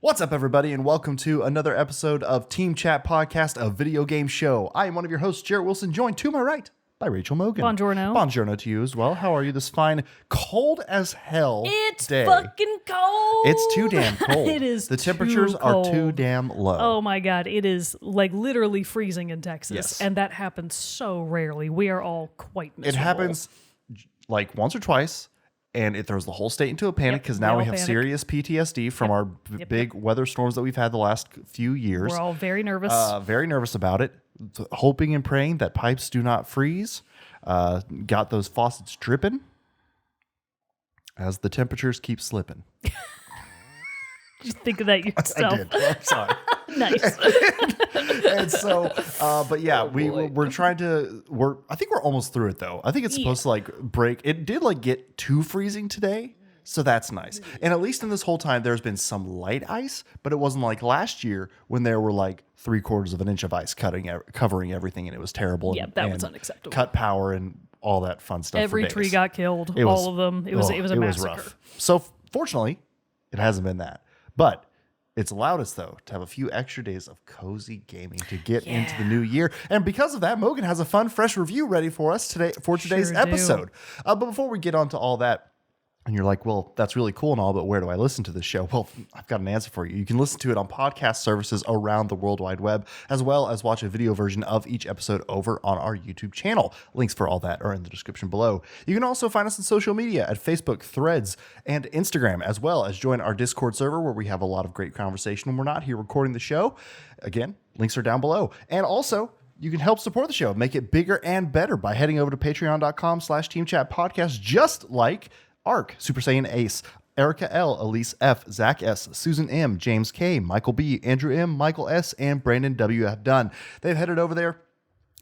What's up, everybody, and welcome to another episode of Team Chat Podcast, a video game show. I am one of your hosts, Jarrett Wilson, joined to my right by Rachel Mogan. Buongiorno. Buongiorno to you as well. How are you this fine, cold as hell It's day? fucking cold. It's too damn cold. It is. The temperatures are too damn low. Oh my God. It is like literally freezing in Texas. Yes. And that happens so rarely. We are all quite miserable. It happens like once or twice. And it throws the whole state into a panic because now we have serious PTSD from our big weather storms that we've had the last few years. We're all very nervous. Very nervous about it. Hoping and praying that pipes do not freeze. Got those faucets dripping as the temperatures keep slipping. Just think of that yourself. I did. I'm sorry. Nice. And so, but yeah, we're trying to. I think we're almost through it though. I think it's supposed to like break. It did like get too freezing today, so that's nice. And at least in this whole time, there's been some light ice, but it wasn't like last year when there were like 3/4 of an inch of ice covering everything, and it was terrible. Yeah, that was unacceptable. Cut power and all that fun stuff. Every tree got killed. All of them. It was a massacre. Was rough. So fortunately, it hasn't been that, but. It's allowed us, though, to have a few extra days of cozy gaming to get into the new year. And because of that, Mogan has a fun, fresh review ready for us today for today's episode. But before we get on to all that, and you're like, well, that's really cool and all, but where do I listen to this show? Well, I've got an answer for you. You can listen to it on podcast services around the World Wide Web, as well as watch a video version of each episode over on our YouTube channel. Links for all that are in the description below. You can also find us on social media at Facebook, Threads, and Instagram, as well as join our Discord server where we have a lot of great conversation when we're not here recording the show. Again, links are down below. And also, you can help support the show, make it bigger and better by heading over to patreon.com/teamchatpodcast, just like Ark, Super Saiyan Ace, Erica L, Elise F, Zach S, Susan M, James K, Michael B, Andrew M, Michael S, and Brandon W have done. They've headed over there.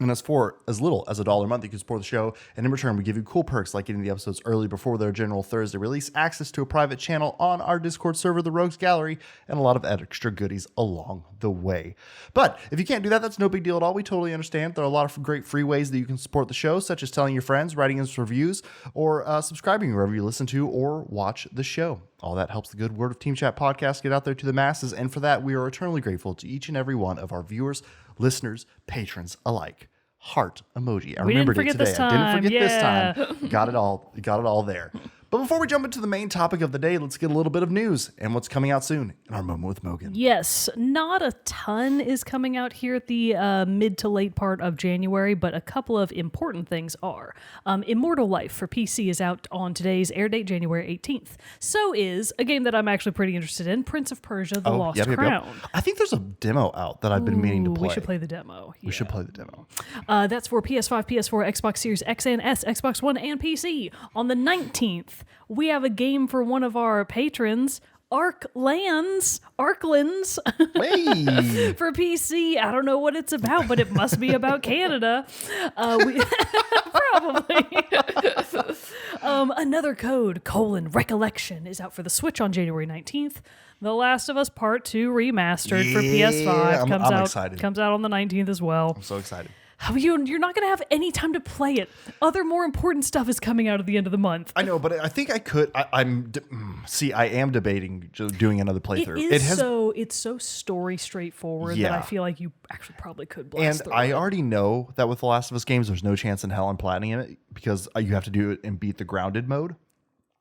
And as for as little as $1 a month, you can support the show. And in return, we give you cool perks like getting the episodes early before their general Thursday release, access to a private channel on our Discord server, the Rogues Gallery, and a lot of extra goodies along the way. But if you can't do that, that's no big deal at all. We totally understand. There are a lot of great free ways that you can support the show, such as telling your friends, writing us reviews, or subscribing wherever you listen to or watch the show. All that helps the good word of Team Chat Podcast get out there to the masses. And for that, we are eternally grateful to each and every one of our viewers, listeners, patrons alike. Heart emoji. I remembered it today. I didn't forget this time. Got it all there. But before we jump into the main topic of the day, let's get a little bit of news and what's coming out soon in our Moment with Mogan. Yes, not a ton is coming out here at the mid to late part of January, but a couple of important things are. Immortal Life for PC is out on today's air date, January 18th. So is a game that I'm actually pretty interested in, Prince of Persia, The Lost Crown. Yep. I think there's a demo out that I've been meaning to play. We should play the demo. We should play the demo. That's for PS5, PS4, Xbox Series X and S, Xbox One, and PC. On the 19th, we have a game for one of our patrons, Arklands Hey. for PC. I don't know what it's about, but it must be about Canada. Probably. Another code, Recollection, is out for the Switch on January 19th. The Last of Us Part 2 Remastered for PS5 I'm excited. Comes out on the 19th as well. I'm so excited. You're not going to have any time to play it. Other more important stuff is coming out at the end of the month. I know, but I think I could. I am debating doing another playthrough. It's so story straightforward that I feel like you actually probably could blast through I already know that with The Last of Us games, there's no chance in hell I'm platinum it because you have to do it and beat the grounded mode,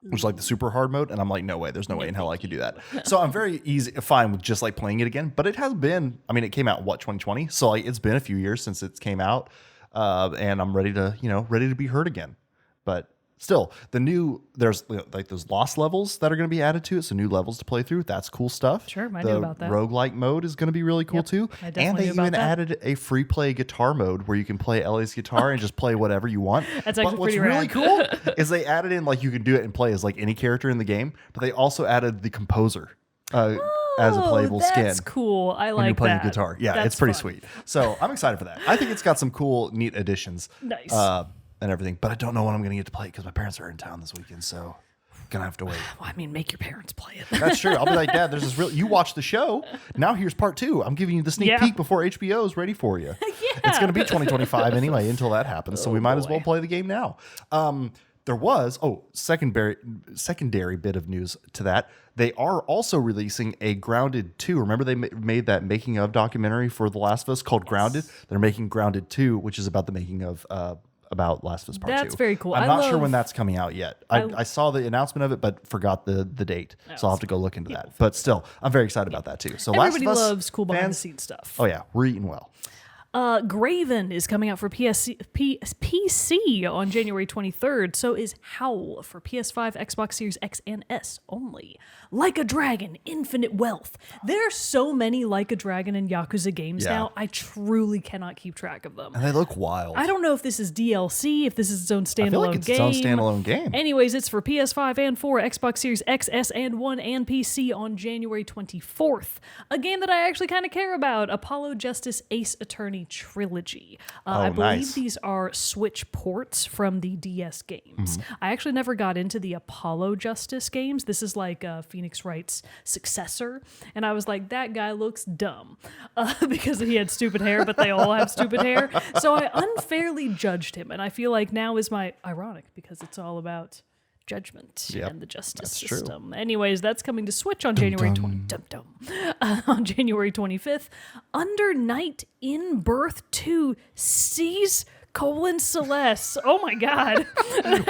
which is like the super hard mode. And I'm like, no way. There's no way in hell I could do that. So I'm very fine with just like playing it again. But it has been, it came out, 2020? So like it's been a few years since it came out. And I'm ready to be heard again. But still, there's like those lost levels that are going to be added to it. So new levels to play through. That's cool stuff. Sure, I knew about that. The roguelike mode is going to be really cool too. And they even added a free play guitar mode where you can play Ellie's guitar and just play whatever you want. That's actually what's really cool is they added in like you can do it and play as like any character in the game, but they also added the composer. As a playable skin. That's cool. I like that. When you're playing the guitar. Yeah, that's it's pretty fun. sweet. So I'm excited for that. I think it's got some cool, neat additions. Nice. And everything. But I don't know when I'm going to get to play it because my parents are in town this weekend. So going to have to wait. Well, make your parents play it. That's true. I'll be like, Dad, there's this you watch the show. Now here's part 2. I'm giving you the sneak peek before HBO is ready for you. It's going to be 2025 anyway until that happens. So we might as well play the game now. there was secondary bit of news to that. They are also releasing a Grounded 2. Remember they made that making of documentary for The Last of Us called Grounded? They're making Grounded 2, which is about the making of about Last of Us Part 2. That's very cool. I'm not sure when that's coming out yet. I saw the announcement of it, but forgot the date. So I'll have to go look into that. But still, I'm very excited about that too. So Everybody Last of Us loves cool behind the fans, scenes stuff. oh yeah, we're eating well. Graven is coming out for PC on January 23rd. So is Howl for PS5, Xbox Series X and S only. Like a Dragon, Infinite Wealth. There are so many Like a Dragon and Yakuza games now. I truly cannot keep track of them. And they look wild. I don't know if this is DLC, if this is its own standalone I feel like it's game. its own standalone game. Anyways, it's for PS5 and 4, Xbox Series X, S, and 1, and PC on January 24th. A game that I actually kind of care about, Apollo Justice Ace Attorney Trilogy. I believe these are Switch ports from the DS games. I actually never got into the Apollo Justice games. This is like Phoenix Wright's successor. And I was like, that guy looks dumb because he had stupid hair, but they all have stupid hair. So I unfairly judged him. And I feel like now is my ironic because it's all about judgment and the justice system. True. Anyways, that's coming to Switch on January 25th. Under Night in Birth 2 C's Celeste. Oh my god.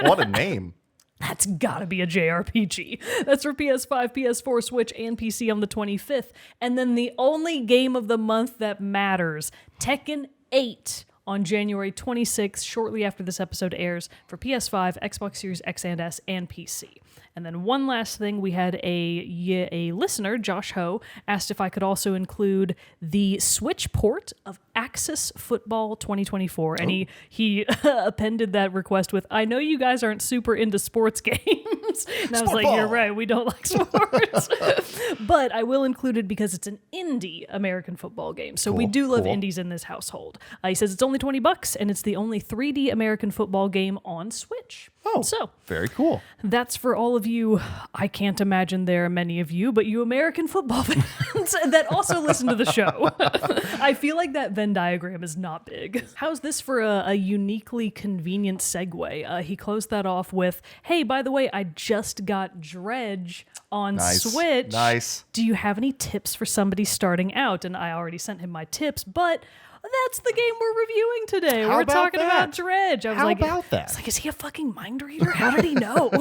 What a name. That's gotta be a JRPG. That's for PS5, PS4, Switch, and PC on the 25th. And then the only game of the month that matters, Tekken 8 on January 26th, shortly after this episode airs, for PS5, Xbox Series X and S, and PC. And then one last thing, we had a listener, Josh Ho, asked if I could also include the Switch port of Axis Football 2024. And he appended that request with, I know you guys aren't super into sports games. And I was like, you're right, we don't like sports. But I will include it because it's an indie American football game. So we do love indies in this household. He says it's only $20 and it's the only 3D American football game on Switch. Oh, so very cool. That's for all of you. I can't imagine there are many of you, but you American football fans that also listen to the show. I feel like that Venn diagram is not big. How's this for a uniquely convenient segue? He closed that off with, hey, by the way, I just got Dredge on Switch. Nice. Do you have any tips for somebody starting out? And I already sent him my tips, but that's the game we're reviewing today. We're talking about Dredge. I was like, it's like, is he a fucking mind reader? How did he know?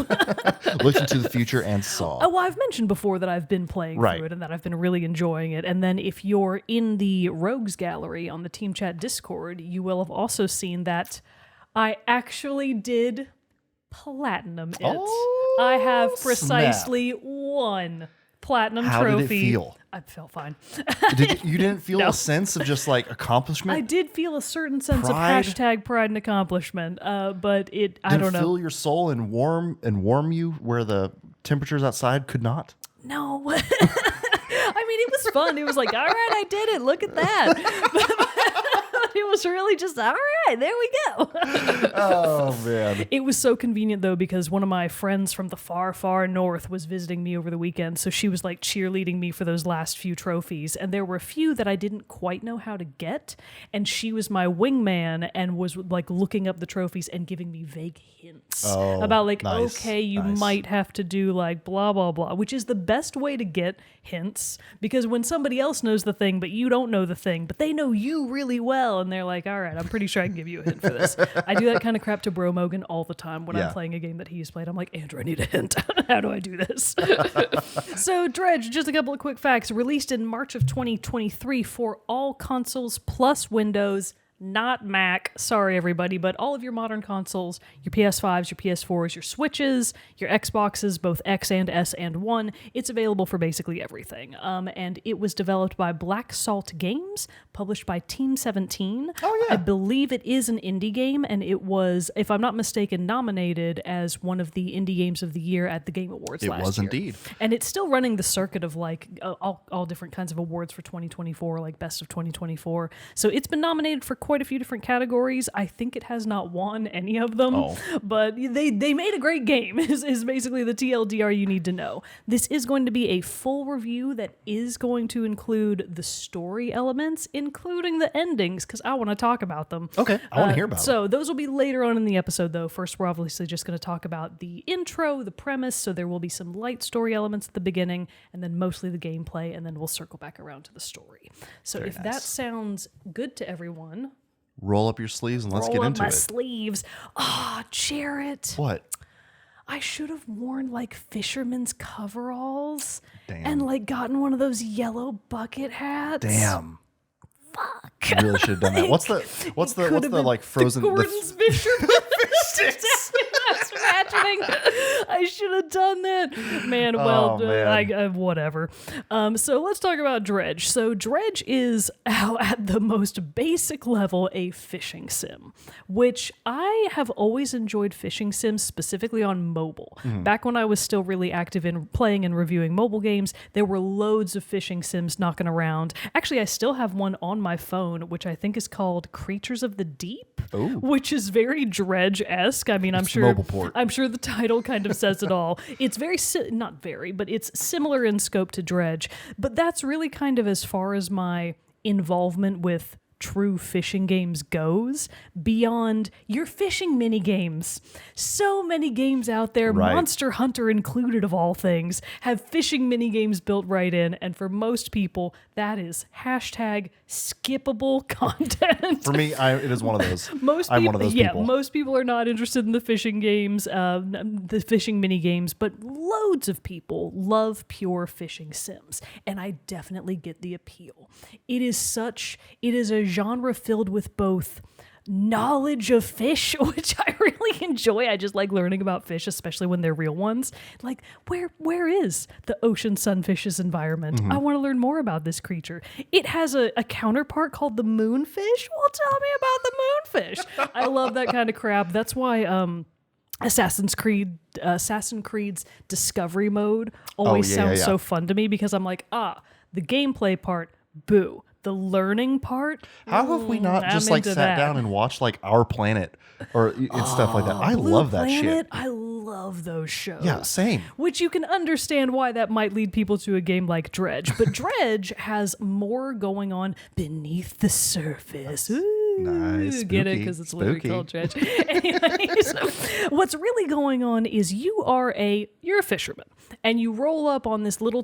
Looked into the future and saw. Well, I've mentioned before that I've been playing through it and that I've been really enjoying it. And then if you're in the Rogues Gallery on the Team Chat Discord, you will have also seen that I actually did platinum it. Oh, I have precisely one platinum trophy. How did it feel? I felt fine. You didn't feel a sense of just like accomplishment? I did feel a certain sense of hashtag pride and accomplishment, but I don't know. Did it fill your soul and warm you where the temperatures outside could not? No. I mean, it was fun. It was like, all right, I did it. Look at that. It was really just, all right, there we go. Oh, man. It was so convenient, though, because one of my friends from the far, far north was visiting me over the weekend, so she was like cheerleading me for those last few trophies, and there were a few that I didn't quite know how to get, and she was my wingman and was like looking up the trophies and giving me vague hints about like, okay, you might have to do like blah, blah, blah, which is the best way to get hints, because when somebody else knows the thing, but you don't know the thing, but they know you really well, and they're like, all right, I'm pretty sure I can give you a hint for this. I do that kind of crap to Bro Mogan all the time when I'm playing a game that he's played. I'm like, Andrew, I need a hint. How do I do this? So Dredge, just a couple of quick facts. Released in March of 2023 for all consoles plus Windows, not Mac. Sorry, everybody, but all of your modern consoles, your PS5s, your PS4s, your Switches, your Xboxes, both X and S and 1, it's available for basically everything. And it was developed by Black Salt Games, published by Team 17. Oh, yeah. I believe it is an indie game, and it was, if I'm not mistaken, nominated as one of the Indie Games of the Year at the Game Awards last year. It was indeed. And it's still running the circuit of like all different kinds of awards for 2024, like Best of 2024. So it's been nominated for quite quite a few different categories. I think it has not won any of them, but they made a great game is basically the TLDR you need to know. This is going to be a full review that is going to include the story elements, including the endings, because I want to talk about them. Okay, I want to hear about them. So those will be later on in the episode, though. First, we're obviously just going to talk about the intro, the premise, so there will be some light story elements at the beginning, and then mostly the gameplay, and then we'll circle back around to the story. So Very if nice. that sounds good to everyone, Roll up your sleeves and let's roll get up into my it. sleeves. Ah, Jarrett. What? I should have worn like fisherman's coveralls Damn. and like gotten one of those yellow bucket hats. Damn. Fuck. You really should have done that. What's the like frozen Gordon's fisherman. That's ratcheting. I should have done that. Man, well, man. whatever. So let's talk about Dredge. So Dredge is, at the most basic level, a fishing sim, which I have always enjoyed fishing sims, specifically on mobile. Back when I was still really active in playing and reviewing mobile games, there were loads of fishing sims knocking around. Actually, I still have one on my phone, which I think is called Creatures of the Deep, which is very Dredge-esque. I mean, I'm sure mobile port. I'm sure the title kind of says it all. It's very, not very, but it's similar in scope to Dredge. But that's really kind of as far as my involvement with true fishing games goes, beyond your fishing mini games. So many games out there, Right. Monster Hunter included of all things, have fishing mini games built right in, and for most people, that is hashtag skippable content. For me, it is one of those. I'm one of those people. Most people are not interested in the fishing games, the fishing mini games, but loads of people love pure fishing sims, and I definitely get the appeal. It is a genre filled with both knowledge of fish, which I really enjoy. I just like learning about fish, especially when they're real ones. Like, where is the ocean sunfish's environment? I want to learn more about this creature. It has a counterpart called the moonfish. Well, tell me about the moonfish. I love that kind of crap. That's why Assassin's Creed's discovery mode always sounds so fun to me, because I'm like, the gameplay part, boo. The learning part? How have we not just like sat down and watched like Our Planet or stuff like that? I Blue love that Planet, shit. I love those shows. Yeah, same. Which you can understand why that might lead people to a game like Dredge. But Dredge has more going on beneath the surface. Ooh, Nice. get it? Spooky. Because it's literally Spooky. called Dredge. Anyways, what's really going on is you're a fisherman, and you roll up on this little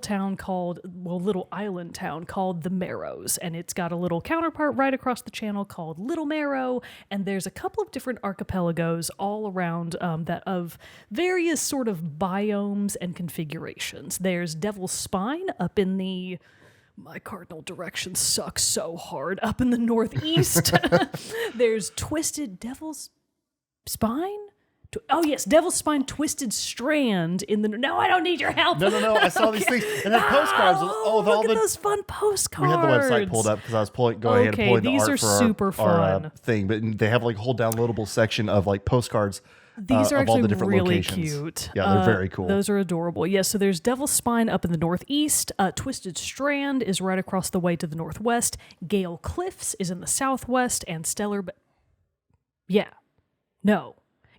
island town called the Marrows, and it's got a little counterpart right across the channel called Little Marrow, and there's a couple of different archipelagos all around that of various sort of biomes and configurations. There's Devil's Spine up in the... My cardinal directions suck so hard. Up in the northeast, there's Twisted Devil's Spine? Devil's Spine Twisted Strand in the... No, I don't need your help. No. I saw these things. And then postcards. Look at those fun postcards. We had the website pulled up because I was going ahead and pulling the these art are for our, super fun. our thing. But they have like a whole downloadable section of like postcards. These are of all actually the different really locations. cute. Yeah, they're very cool. Those are adorable. Yes, so there's Devil's Spine up in the northeast. Twisted Strand is right across the way to the northwest. Gale Cliffs is in the southwest. And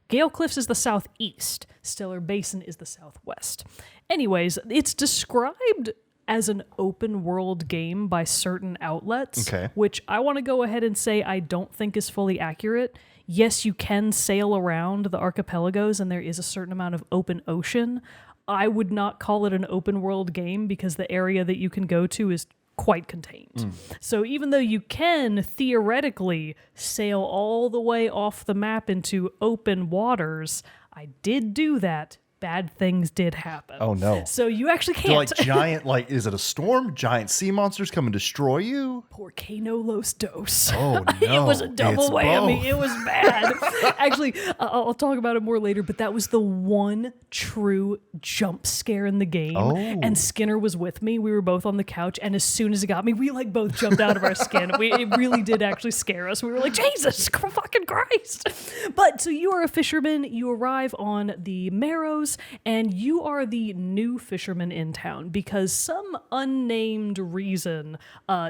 Gale Cliffs is the southeast. Stellar Basin is the southwest. Anyways, it's described as an open world game by certain outlets, which I want to go ahead and say I don't think is fully accurate. Yes, you can sail around the archipelagos and there is a certain amount of open ocean. I would not call it an open world game because the area that you can go to is quite contained. So even though you can theoretically sail all the way off the map into open waters, I did do that. Bad things did happen. Oh, no. So you actually can't. So, like giant, is it a storm? Giant sea monsters come and destroy you? Porcano Los Dos. Oh, no. It was a double It's whammy. both. It was bad. Actually, I'll talk about it more later, but that was the one true jump scare in the game. Oh. And Skinner was with me. We were both on the couch, and as soon as it got me, we both jumped out of our skin. It really did actually scare us. We were like, Jesus fucking Christ. But so you are a fisherman. You arrive on the Marrows, and you are the new fisherman in town because some unnamed reason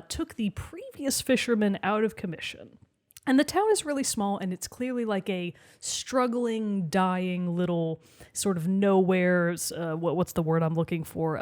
took the previous fisherman out of commission. And the town is really small, and it's clearly like a struggling, dying little sort of nowhere. What's the word I'm looking for?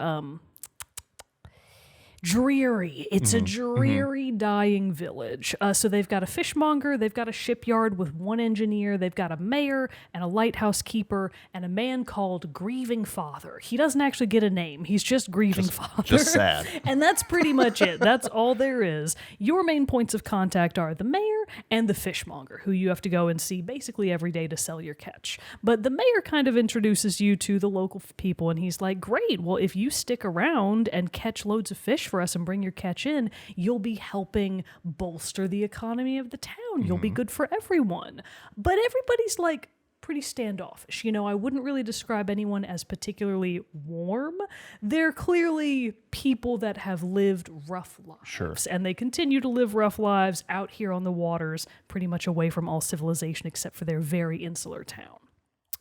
Dreary. It's a dreary, dying village. So they've got a fishmonger, they've got a shipyard with one engineer, they've got a mayor and a lighthouse keeper, and a man called Grieving Father. He doesn't actually get a name. He's just Grieving Father. Just sad. And that's pretty much it. That's all there is. Your main points of contact are the mayor and the fishmonger, who you have to go and see basically every day to sell your catch. But the mayor kind of introduces you to the local people, and he's like, great, well, if you stick around and catch loads of fish for us and bring your catch in, you'll be helping bolster the economy of the town. You'll be good for everyone. But everybody's like pretty standoffish. You know, I wouldn't really describe anyone as particularly warm. They're clearly people that have lived rough lives. Sure. And they continue to live rough lives out here on the waters, pretty much away from all civilization except for their very insular town.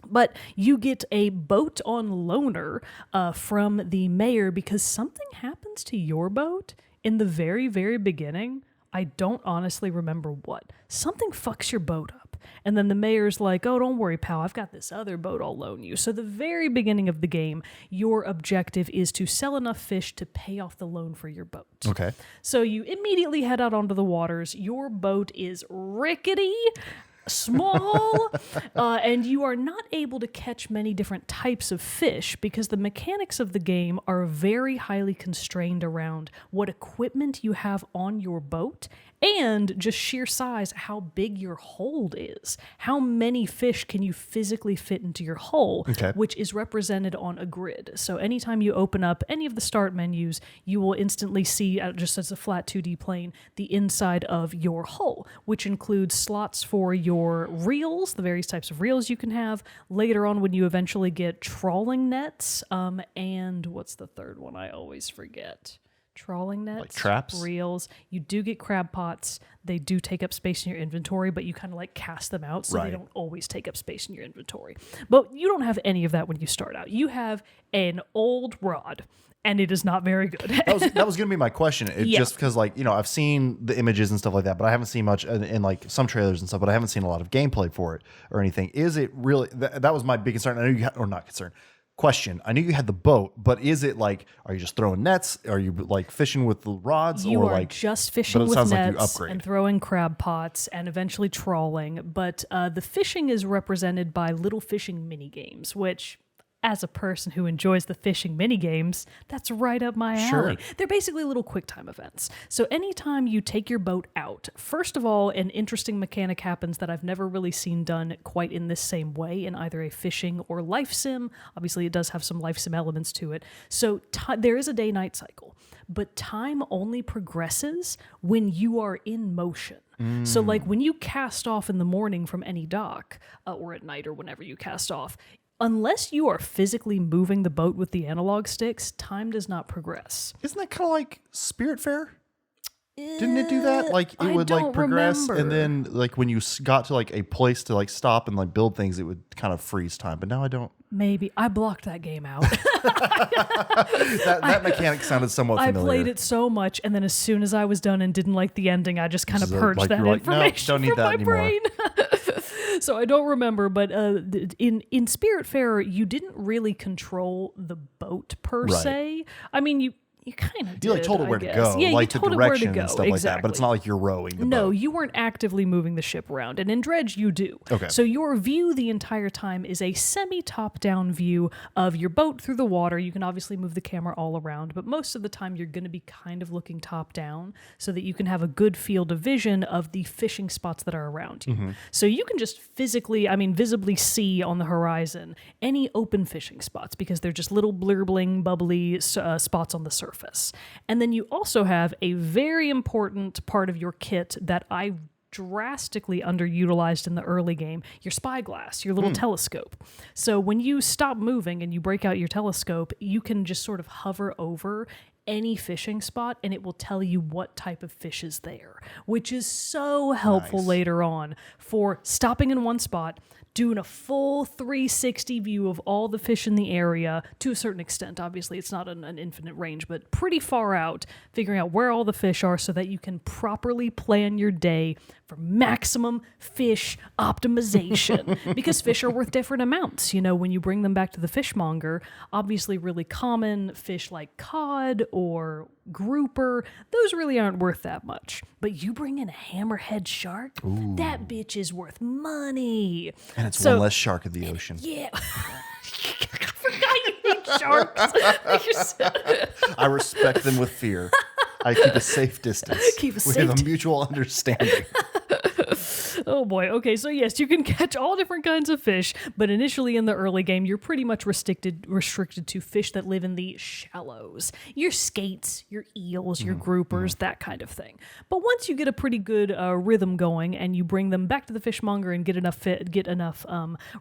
But you get a boat on loaner from the mayor because something happens to your boat in the very, very beginning. I don't honestly remember what. Something fucks your boat up. And then the mayor's like, oh, don't worry, pal, I've got this other boat I'll loan you. So the very beginning of the game, your objective is to sell enough fish to pay off the loan for your boat. Okay. So you immediately head out onto the waters. Your boat is rickety, small, and you are not able to catch many different types of fish because the mechanics of the game are very highly constrained around what equipment you have on your boat and just sheer size, how big your hold is. How many fish can you physically fit into your hull, which is represented on a grid. So anytime you open up any of the start menus, you will instantly see, just as a flat 2D plane, the inside of your hull, which includes slots for your reels, the various types of reels you can have. Later on, when you eventually get trawling nets, and what's the third one? I always forget. Trawling nets, like traps, reels. You do get crab pots. They do take up space in your inventory, but you kind of like cast them out, so they don't always take up space in your inventory. But you don't have any of that when you start out. You have an old rod, and it is not very good. that was going to be my question. Just because, like, you know, I've seen the images and stuff like that, but I haven't seen much in like some trailers and stuff, but I haven't seen a lot of gameplay for it or anything. Is it really, that was my big concern. I know you had, or not concern. Question. I knew you had the boat, but is it like, are you just throwing nets? Are you like fishing with the rods? You or are like just fishing with nets like and throwing crab pots and eventually trawling. But the fishing is represented by little fishing mini games, which, as a person who enjoys the fishing mini games, that's right up my alley. Sure. They're basically little QuickTime events. So anytime you take your boat out, first of all, an interesting mechanic happens that I've never really seen done quite in this same way in either a fishing or life sim. Obviously, it does have some life sim elements to it. So there is a day-night cycle, but time only progresses when you are in motion. So like when you cast off in the morning from any dock, or at night or whenever you cast off, unless you are physically moving the boat with the analog sticks, time does not progress. Isn't that kind of like Spiritfarer? Didn't it do that? Like it would like progress, remember. and then like when you got to like a place to like stop and like build things, it would kind of freeze time. But now I don't. Maybe I blocked that game out. that mechanic sounded somewhat familiar. I played it so much, and then as soon as I was done and didn't like the ending, I just kind of purged like, that you're like, information no, don't need from that my anymore. brain. So I don't remember, but in Spiritfarer, you didn't really control the boat per se. I mean, you kind of did. You like told it where to go, Yeah, like you the told it where to direction go. and stuff like that. But it's not like you're rowing the No, boat. you weren't actively moving the ship around. And in Dredge, you do. Okay. So your view the entire time is a semi-top-down view of your boat through the water. You can obviously move the camera all around, but most of the time you're going to be kind of looking top-down so that you can have a good field of vision of the fishing spots that are around you. So you can just visibly see on the horizon any open fishing spots because they're just little blurbling, bubbly spots on the surface. And then you also have a very important part of your kit that I drastically underutilized in the early game, your spyglass, your little telescope. So when you stop moving and you break out your telescope, you can just sort of hover over any fishing spot and it will tell you what type of fish is there, which is so helpful later on for stopping in one spot, doing a full 360 view of all the fish in the area to a certain extent. Obviously, it's not an infinite range, but pretty far out, figuring out where all the fish are so that you can properly plan your day for maximum fish optimization. Because fish are worth different amounts. You know, when you bring them back to the fishmonger, obviously really common fish like cod or grouper, those really aren't worth that much. But you bring in a hammerhead shark, that bitch is worth money. And it's one less shark in the ocean. Yeah. I forgot you hate sharks. I respect them with fear. I keep a safe distance. We have a mutual understanding. Oh boy. Okay, so yes, you can catch all different kinds of fish, but initially in the early game, you're pretty much restricted to fish that live in the shallows. Your skates, your eels, your groupers, that kind of thing. But once you get a pretty good rhythm going and you bring them back to the fishmonger and get enough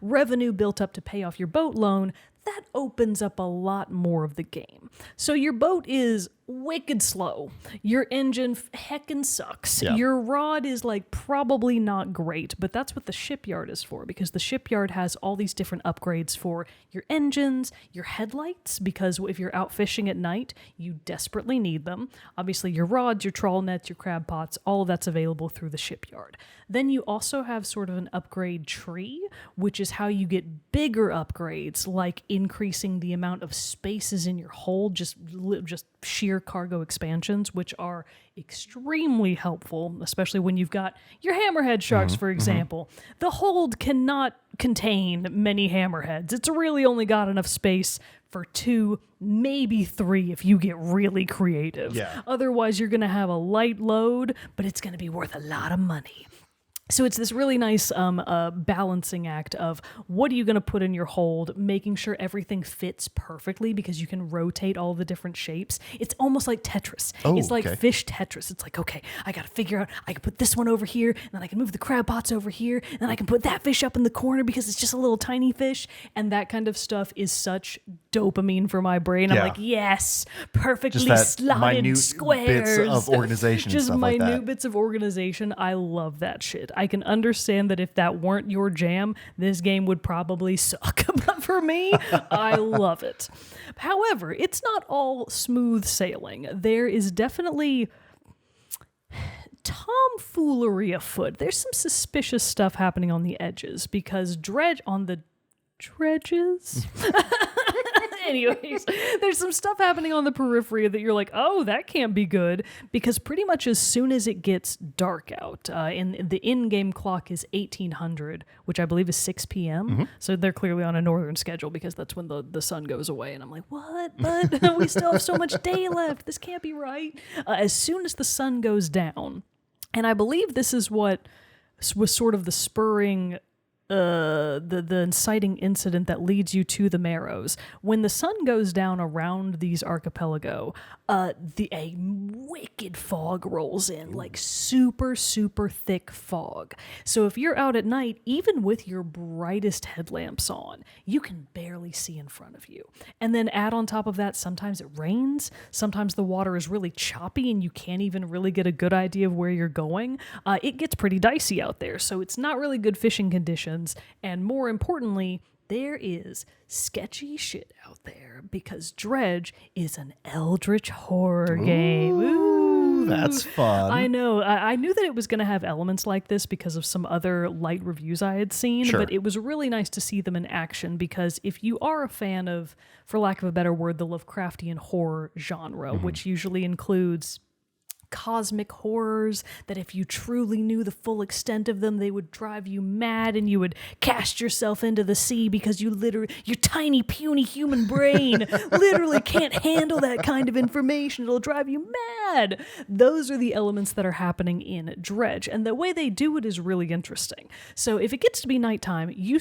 revenue built up to pay off your boat loan, that opens up a lot more of the game. So your boat is wicked slow. Your engine heckin' sucks. Yeah. Your rod is like probably not great, but that's what the shipyard is for, because the shipyard has all these different upgrades for your engines, your headlights, because if you're out fishing at night, you desperately need them. Obviously your rods, your trawl nets, your crab pots, all of that's available through the shipyard. Then you also have sort of an upgrade tree, which is how you get bigger upgrades, like increasing the amount of spaces in your hold, just sheer cargo expansions, which are extremely helpful, especially when you've got your hammerhead sharks, for example. The hold cannot contain many hammerheads. It's really only got enough space for 2, maybe 3 if you get really creative. Yeah. Otherwise, you're going to have a light load, but it's going to be worth a lot of money. So it's this really nice balancing act of what are you going to put in your hold, making sure everything fits perfectly because you can rotate all the different shapes. It's almost like Tetris. It's like fish Tetris. It's like, okay, I got to figure out, I can put this one over here, and then I can move the crab pots over here, and then I can put that fish up in the corner because it's just a little tiny fish. And that kind of stuff is such dopamine for my brain. I'm like, yes, perfectly slotted squares. Bits of organization. Just and stuff minute like that. bits of organization. I love that shit. I can understand that if that weren't your jam, this game would probably suck. But for me, I love it. However, it's not all smooth sailing. There is definitely tomfoolery afoot. There's some suspicious stuff happening on the edges because dredges. Anyways, there's some stuff happening on the periphery that you're like, oh, that can't be good, because pretty much as soon as it gets dark out, and the in-game clock is 1800, which I believe is 6 p.m., so they're clearly on a northern schedule because that's when the sun goes away, and I'm like, what? But we still have so much day left. This can't be right. As soon as the sun goes down, and I believe this is what was sort of the spurring the inciting incident that leads you to the Marrows. When the sun goes down around these archipelago, a wicked fog rolls in, like super, super thick fog. So if you're out at night, even with your brightest headlamps on, you can barely see in front of you. And then add on top of that, sometimes it rains, sometimes the water is really choppy and you can't even really get a good idea of where you're going. It gets pretty dicey out there, so it's not really good fishing conditions. And more importantly, there is sketchy shit out there because Dredge is an eldritch-horror game. Ooh, that's fun. I know. I knew that it was going to have elements like this because of some other light reviews I had seen, but it was really nice to see them in action because if you are a fan of, for lack of a better word, the Lovecraftian horror genre, which usually includes cosmic horrors that if you truly knew the full extent of them, they would drive you mad and you would cast yourself into the sea because your tiny puny human brain literally can't handle that kind of information. It'll drive you mad. Those are the elements that are happening in Dredge, and the way they do it is really interesting. So if it gets to be nighttime, you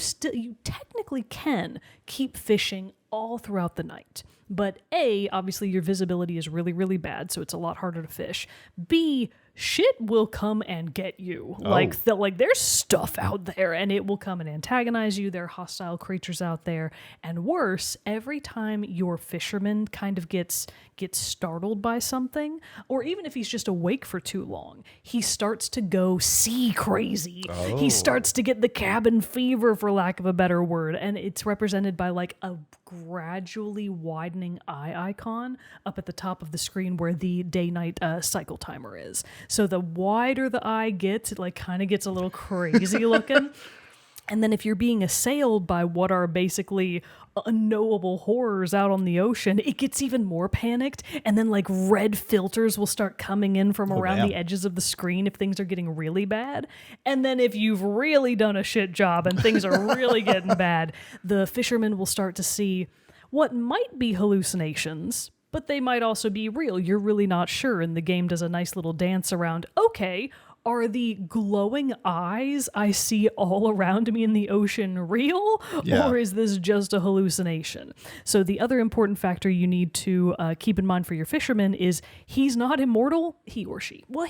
technically can keep fishing all throughout the night. But A, obviously your visibility is really, really bad, so it's a lot harder to fish. B, shit will come and get you. Like there's stuff out there and it will come and antagonize you. There are hostile creatures out there. And worse, every time your fisherman kind of gets startled by something, or even if he's just awake for too long, he starts to go sea crazy. He starts to get the cabin fever, for lack of a better word. And it's represented by like a gradually widening eye icon up at the top of the screen where the day-night cycle timer is. So the wider the eye gets, it like kind of gets a little crazy looking. And then if you're being assailed by what are basically unknowable horrors out on the ocean, it gets even more panicked. And then like red filters will start coming in from around the edges of the screen if things are getting really bad. And then if you've really done a shit job and things are really getting bad, the fisherman will start to see what might be hallucinations, but they might also be real. You're really not sure. And the game does a nice little dance around, okay, are the glowing eyes I see all around me in the ocean real? Yeah. Or is this just a hallucination? So the other important factor you need to keep in mind for your fisherman is he's not immortal, he or she. Well,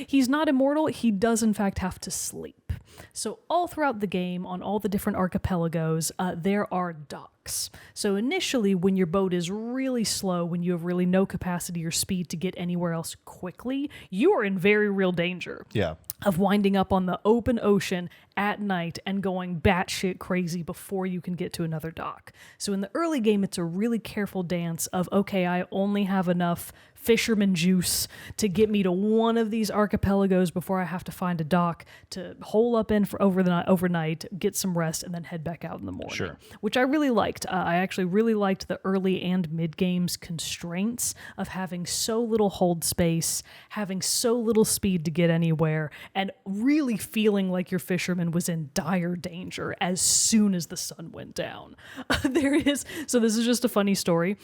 he's not immortal, he does in fact have to sleep. So all throughout the game, on all the different archipelagos, there are docks. So initially, when your boat is really slow, when you have really no capacity or speed to get anywhere else quickly, you are in very real danger. Yeah. Of winding up on the open ocean at night and going batshit crazy before you can get to another dock. So in the early game, it's a really careful dance of, okay, I only have enough fisherman juice to get me to one of these archipelagos before I have to find a dock to hole up in for overnight, get some rest, and then head back out in the morning. Sure. Which I really liked. I actually really liked the early and mid games constraints of having so little hold space, having so little speed to get anywhere, and really feeling like your fisherman was in dire danger as soon as the sun went down. So this is just a funny story.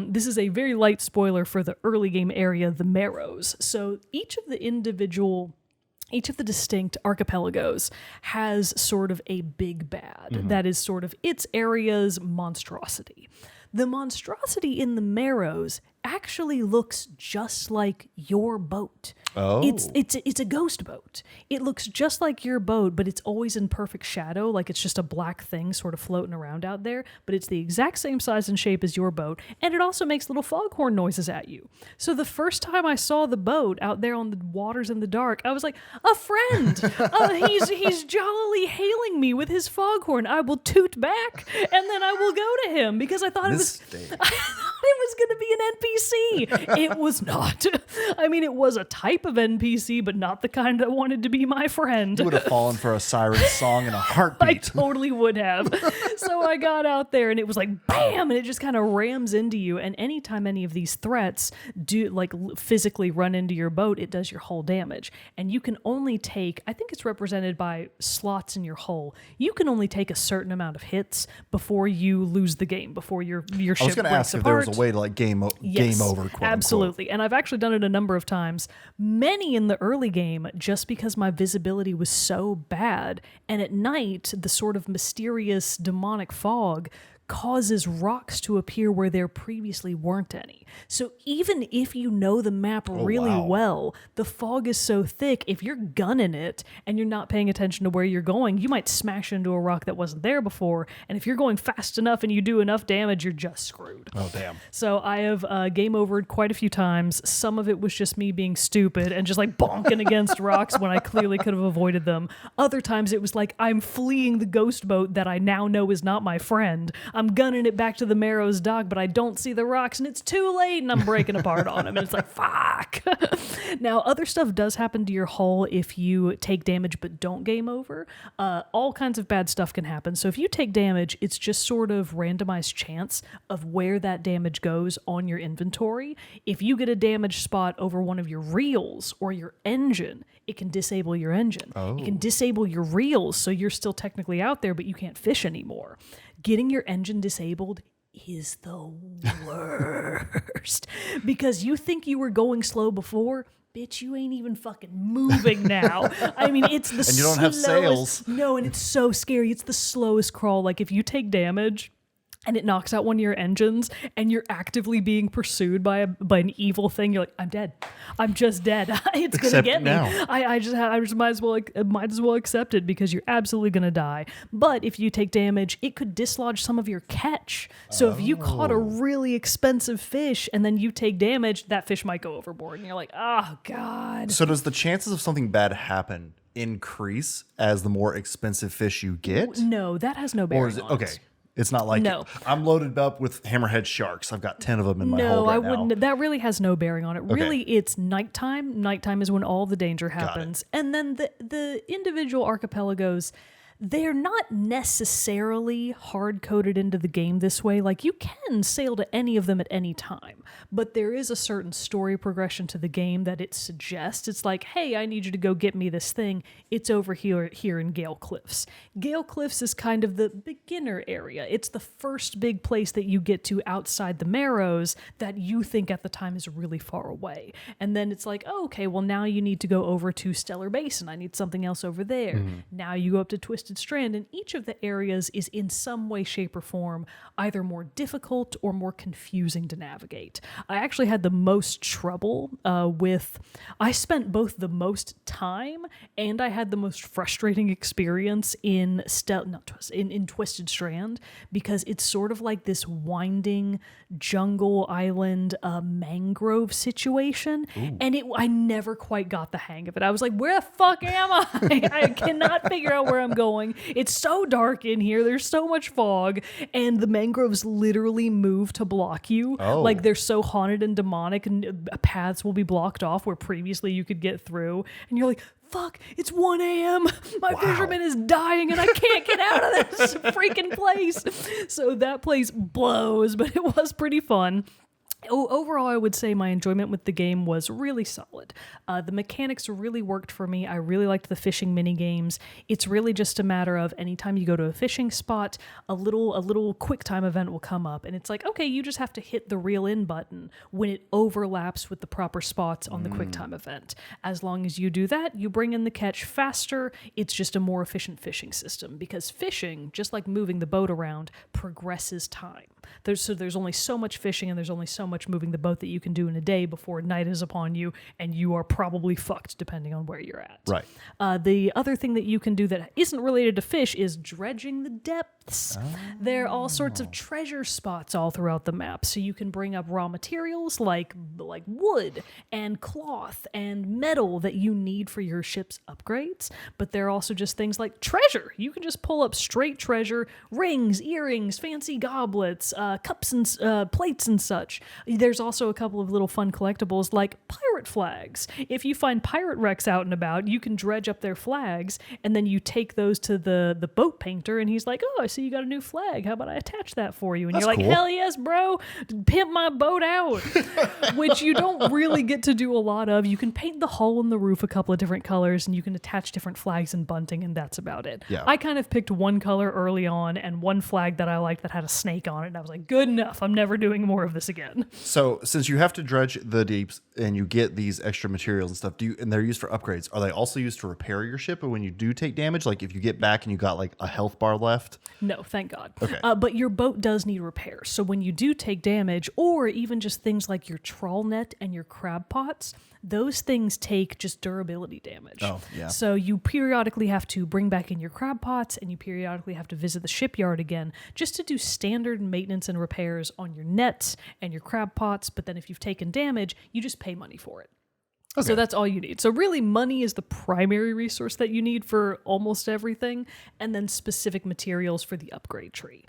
This is a very light spoiler for the early game area, the Marrows. So each of the distinct archipelagos has sort of a big bad that is sort of its area's monstrosity. The monstrosity in the Marrows actually looks just like your boat. Oh. It's a ghost boat. It looks just like your boat, but it's always in perfect shadow, like it's just a black thing sort of floating around out there, but it's the exact same size and shape as your boat, and it also makes little foghorn noises at you. So the first time I saw the boat out there on the waters in the dark, I was like, a friend! He's jollily hailing me with his foghorn. I will toot back, and then I will go to him, because I thought it was going to be an NPC. It was not. I mean, it was a type of NPC, but not the kind that wanted to be my friend. You would have fallen for a siren song in a I heartbeat. totally would have. So I got out there and it was like bam, and it just kind of rams into you. And anytime any of these threats do like physically run into your boat, it does your hull damage. And you can only take, I think it's represented by slots in your hull. You can only take a certain amount of hits before you lose the game, before your ship breaks apart. I was going to ask if there was a way to like game over, quote absolutely. unquote. And I've actually done it a number of times. Many in the early game, just because my visibility was so bad. And at night, the sort of mysterious demonic fog causes rocks to appear where there previously weren't any. So even if you know the map really well, the fog is so thick, if you're gunning it and you're not paying attention to where you're going, you might smash into a rock that wasn't there before. And if you're going fast enough and you do enough damage, you're just screwed. Oh, damn. So I have game overed quite a few times. Some of it was just me being stupid and just like bonking against rocks when I clearly could have avoided them. Other times it was like I'm fleeing the ghost boat that I now know is not my friend. I'm gunning it back to the Marrows dock, but I don't see the rocks and it's too late and I'm breaking apart on him. And it's like, fuck. Now, other stuff does happen to your hull if you take damage but don't game over. All kinds of bad stuff can happen. So if you take damage, it's just sort of randomized chance of where that damage goes on your inventory. If you get a damage spot over one of your reels or your engine, it can disable your engine. Oh. It can disable your reels, so you're still technically out there, but you can't fish anymore. Getting your engine disabled is the worst. Because you think you were going slow before, bitch, you ain't even fucking moving now. I mean, it's the And you don't have sails. No, and it's so scary. It's the slowest crawl. Like, if you take damage, and it knocks out one of your engines, and you're actively being pursued by an evil thing, you're like, I'm dead. I'm just dead. It's gonna Accept get it me. now. I just might as well accept it because you're absolutely gonna die. But if you take damage, it could dislodge some of your catch. So if you caught a really expensive fish and then you take damage, that fish might go overboard, and you're like, oh god. So does the chances of something bad happen increase as the more expensive fish you get? No, that has no bearing Or is it on okay? it. It's not like No. I'm loaded up with hammerhead sharks. I've got 10 of them in my No, hold right I wouldn't. now. That really has no bearing on it. Okay. Really, it's nighttime. Nighttime is when all the danger it. happens. And then the individual archipelagos, they're not necessarily hard-coded into the game this way. Like, you can sail to any of them at any time, but there is a certain story progression to the game that it suggests. It's like, hey, I need you to go get me this thing. It's over here in Gale Cliffs. Gale Cliffs is kind of the beginner area. It's the first big place that you get to outside the Marrows that you think at the time is really far away. And then it's like, oh, okay, well, now you need to go over to Stellar Basin. I need something else over there. Now you go up to Twisted Strand, and each of the areas is in some way, shape, or form either more difficult or more confusing to navigate. I actually had the most trouble I spent both the most time and I had the most frustrating experience in Twisted Strand, because it's sort of like this winding jungle island mangrove situation. And I never quite got the hang of it. I was like, where the fuck am I? I cannot figure out where I'm going. It's so dark in here. There's so much fog, and the mangroves literally move to block you. Oh. Like, they're so haunted and demonic, and paths will be blocked off where previously you could get through. And you're like, fuck, it's 1 a.m. My fisherman is dying and I can't get out of this freaking place. So that place blows, but it was pretty fun. Overall, I would say my enjoyment with the game was really solid. The mechanics really worked for me. I really liked the fishing mini games. It's really just a matter of anytime you go to a fishing spot, a little quick time event will come up, and it's like, okay, you just have to hit the reel in button when it overlaps with the proper spots on the quick time event. As long as you do that, you bring in the catch faster. It's just a more efficient fishing system, because fishing, just like moving the boat around, progresses time. There's only so much fishing and there's only so much moving the boat that you can do in a day before night is upon you, and you are probably fucked depending on where you're at. Right. The other thing that you can do that isn't related to fish is dredging the depths. There are all sorts of treasure spots all throughout the map, so you can bring up raw materials like wood and cloth and metal that you need for your ship's upgrades, but there are also just things like treasure. You can just pull up straight treasure, rings, earrings, fancy goblets, cups and plates and such. There's also a couple of little fun collectibles like pirate flags. If you find pirate wrecks out and about, you can dredge up their flags, and then you take those to the boat painter, and he's like, oh, I see you got a new flag. How about I attach that for you? And That's you're like, cool. hell yes, bro. Pimp my boat out. Which you don't really get to do a lot of. You can paint the hull and the roof a couple of different colors, and you can attach different flags and bunting, and that's about it. Yeah. I kind of picked one color early on and one flag that I liked that had a snake on it, and I was like, good enough. I'm never doing more of this again. So since you have to dredge the deeps and you get these extra materials and stuff, and they're used for upgrades, are they also used to repair your ship? Or when you do take damage, like if you get back and you got like a health bar left? No, thank God. Okay. But your boat does need repairs. So when you do take damage, or even just things like your trawl net and your crab pots, those things take just durability damage. Oh, yeah. So you periodically have to bring back in your crab pots, and you periodically have to visit the shipyard again just to do standard maintenance and repairs on your nets and your crab pots. But then if you've taken damage, you just pay money for it. Okay. So that's all you need. So really, money is the primary resource that you need for almost everything, and then specific materials for the upgrade tree.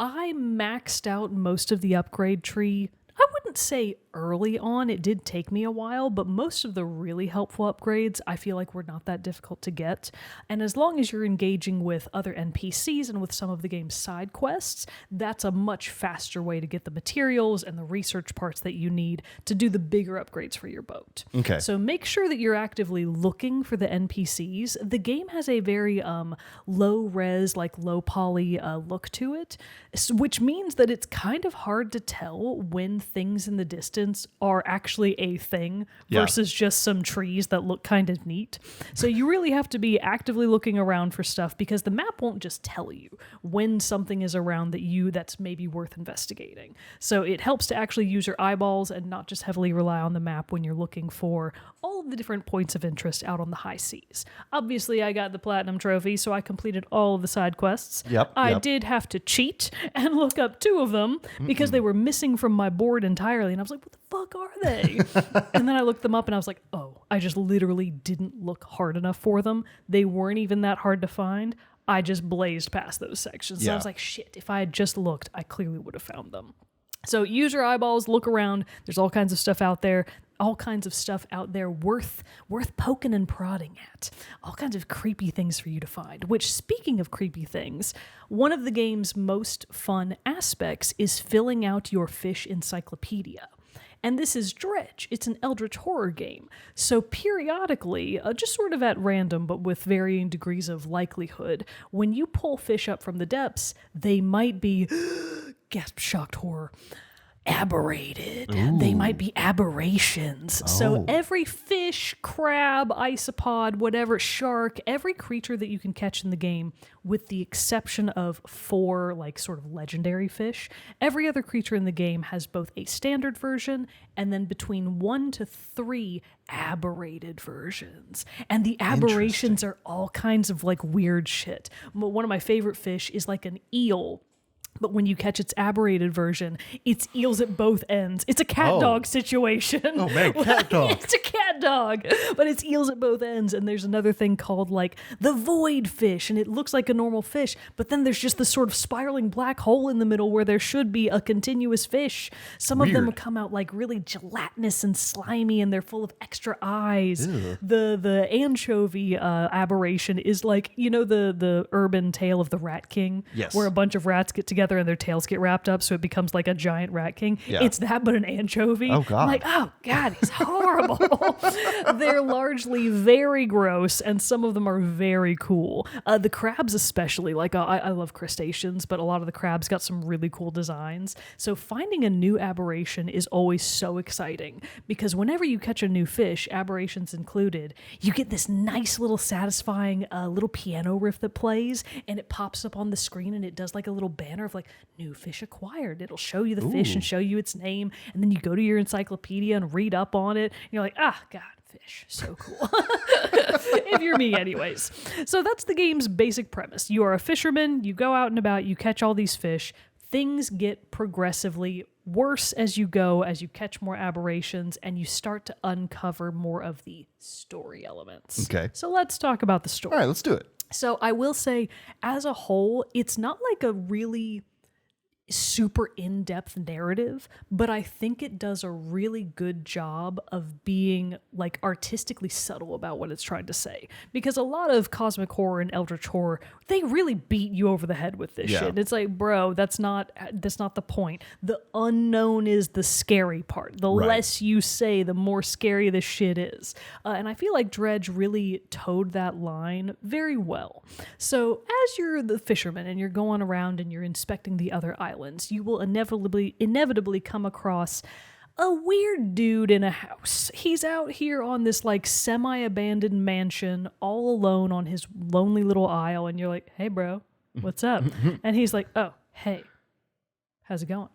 I maxed out most of the upgrade tree. I wouldn't say early on. It did take me a while, but most of the really helpful upgrades I feel like were not that difficult to get. And as long as you're engaging with other NPCs and with some of the game's side quests, that's a much faster way to get the materials and the research parts that you need to do the bigger upgrades for your boat. Okay. So make sure that you're actively looking for the NPCs. The game has a very low res, like low poly look to it, which means that it's kind of hard to tell when things in the distance distance are actually a thing Yeah. versus just some trees that look kind of neat. So you really have to be actively looking around for stuff because the map won't just tell you when something is around that's maybe worth investigating. So it helps to actually use your eyeballs and not just heavily rely on the map when you're looking for all of the different points of interest out on the high seas. Obviously, I got the platinum trophy, so I completed all of the side quests. I did have to cheat and look up 2 of them because they were missing from my board entirely, and I was like, what the fuck are they? And then I looked them up and I was like, oh, I just literally didn't look hard enough for them. They weren't even that hard to find. I just blazed past those sections. So I was like, shit, if I had just looked, I clearly would have found them. So use your eyeballs, look around. There's all kinds of stuff out there. Worth poking and prodding at. All kinds of creepy things for you to find. Which, speaking of creepy things, one of the game's most fun aspects is filling out your fish encyclopedia. And this is Dredge. It's an eldritch-horror game. So periodically, just sort of at random, but with varying degrees of likelihood, when you pull fish up from the depths, they might be, gasp, shocked horror, aberrated. Ooh. They might be aberrations. So every fish, crab, isopod, whatever, shark, every creature that you can catch in the game, with the exception of 4 like sort of legendary fish, every other creature in the game has both a standard version and then between 1 to 3 aberrated versions. And the aberrations are all kinds of like weird shit. One of my favorite fish is like an eel. But when you catch its aberrated version, it's eels at both ends. It's a cat dog situation. Oh man, cat dog. It's a cat dog, but it's eels at both ends. And there's another thing called like the void fish, and it looks like a normal fish, but then there's just this sort of spiraling black hole in the middle where there should be a continuous fish. Some of them come out like really gelatinous and slimy, and they're full of extra eyes. Ew. The anchovy aberration is like, you know, the urban tale of the Rat King, yes, where a bunch of rats get together and their tails get wrapped up, so it becomes like a giant rat king. Yeah. It's that, but an anchovy. Oh god! I'm like, oh god, he's horrible. They're largely very gross, and some of them are very cool. The crabs, especially, like I love crustaceans, but a lot of the crabs got some really cool designs. So finding a new aberration is always so exciting because whenever you catch a new fish, aberrations included, you get this nice little satisfying little piano riff that plays, and it pops up on the screen, and it does like a little banner of like new fish acquired. It'll show you the fish and show you its name, and then you go to your encyclopedia and read up on it, and you're like, ah, god, fish, so cool. If you're me anyways. So that's the game's basic premise. You are a fisherman, you go out and about, you catch all these fish. Things get progressively worse as you go, as you catch more aberrations, and you start to uncover more of the story elements. Okay. So let's talk about the story. All right, let's do it. So I will say, as a whole, it's not like a really super in-depth narrative, but I think it does a really good job of being like artistically subtle about what it's trying to say. Because a lot of cosmic horror and eldritch horror, they really beat you over the head with this shit. And it's like, bro, that's not the point. The unknown is the scary part. The less you say, the more scary this shit is. And I feel like Dredge really towed that line very well. So as you're the fisherman and you're going around and you're inspecting the other islands, you will inevitably come across a weird dude in a house. He's out here on this like semi-abandoned mansion all alone on his lonely little isle, and you're like, hey bro, what's up? And he's like, oh, hey, how's it going?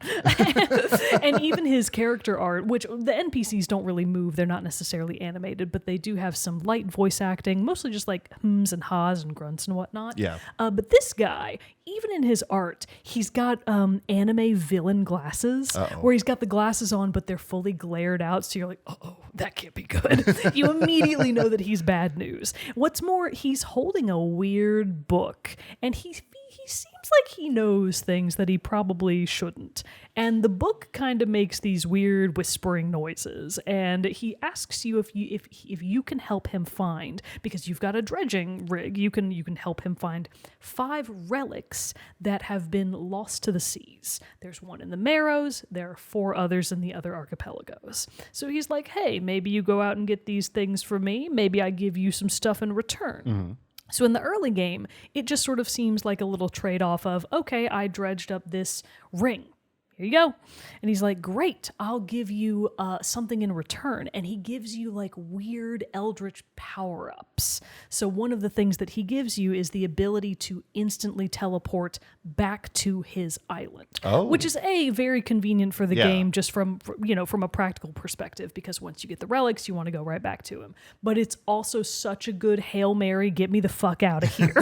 And even his character art, which the NPCs don't really move, they're not necessarily animated, but they do have some light voice acting, mostly just like hums and haws and grunts and whatnot. Yeah. But this guy, even in his art, he's got anime villain glasses, where he's got the glasses on, but they're fully glared out, so you're like, oh, that can't be good. You immediately know that he's bad news. What's more, he's holding a weird book, and he seems like he knows things that he probably shouldn't. And the book kind of makes these weird whispering noises, and he asks you if you can help him find, because you've got a dredging rig, you can help him find 5 relics that have been lost to the seas. There's one in the Marrows, there are 4 others in the other archipelagos. So he's like, hey, maybe you go out and get these things for me, maybe I give you some stuff in return. Mm-hmm. So in the early game, it just sort of seems like a little trade-off of, okay, I dredged up this ring. here you go. And he's like, great, I'll give you something in return. And he gives you like weird eldritch power-ups. So one of the things that he gives you is the ability to instantly teleport back to his island, which is very convenient for the game, just from a practical perspective, because once you get the relics, you want to go right back to him. But it's also such a good Hail Mary, get me the fuck out of here.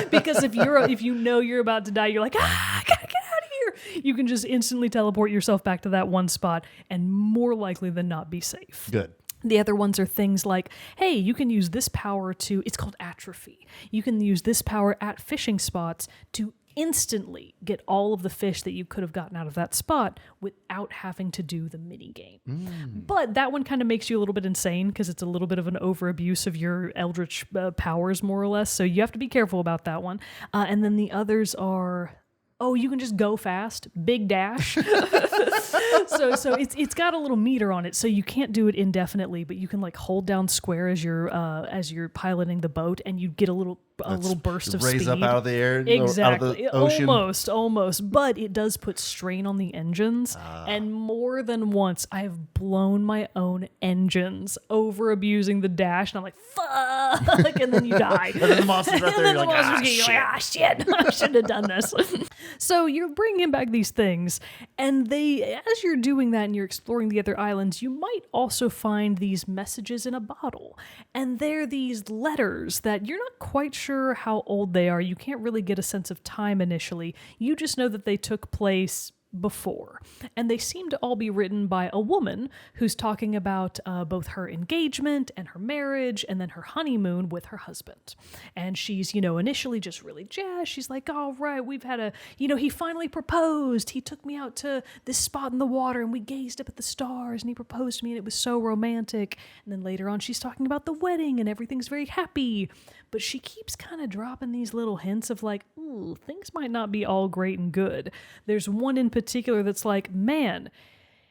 Because if you know you're about to die, you're like, I gotta get out of here. You can just instantly teleport yourself back to that one spot and more likely than not be safe. Good. The other ones are things like, hey, you can use this power it's called atrophy. You can use this power at fishing spots to instantly get all of the fish that you could have gotten out of that spot without having to do the mini game. But that one kind of makes you a little bit insane because it's a little bit of an overabuse of your eldritch powers, more or less. So you have to be careful about that one. And then the others are, you can just go fast, big dash. So it's got a little meter on it, so you can't do it indefinitely, but you can like hold down square as you're piloting the boat, and you get a little burst of raise speed. Up out of the air, exactly, out of the ocean. Almost. But it does put strain on the engines, and more than once I have blown my own engines over abusing the dash, and I'm like, fuck, and then you die. And then the monster's right there, and you're like, shit, I should have done this. So you're bringing back these things, and as you're doing that and you're exploring the other islands, you might also find these messages in a bottle, and they're these letters that you're not quite sure how old they are. You can't really get a sense of time initially. You just know that they took place before. And they seem to all be written by a woman who's talking about both her engagement and her marriage and then her honeymoon with her husband. And she's, initially just really jazzed. She's like, all right, we've had he finally proposed. He took me out to this spot in the water and we gazed up at the stars and he proposed to me and it was so romantic. And then later on, she's talking about the wedding and everything's very happy. But she keeps kind of dropping these little hints of like, ooh, things might not be all great and good. There's one in particular that's like, man,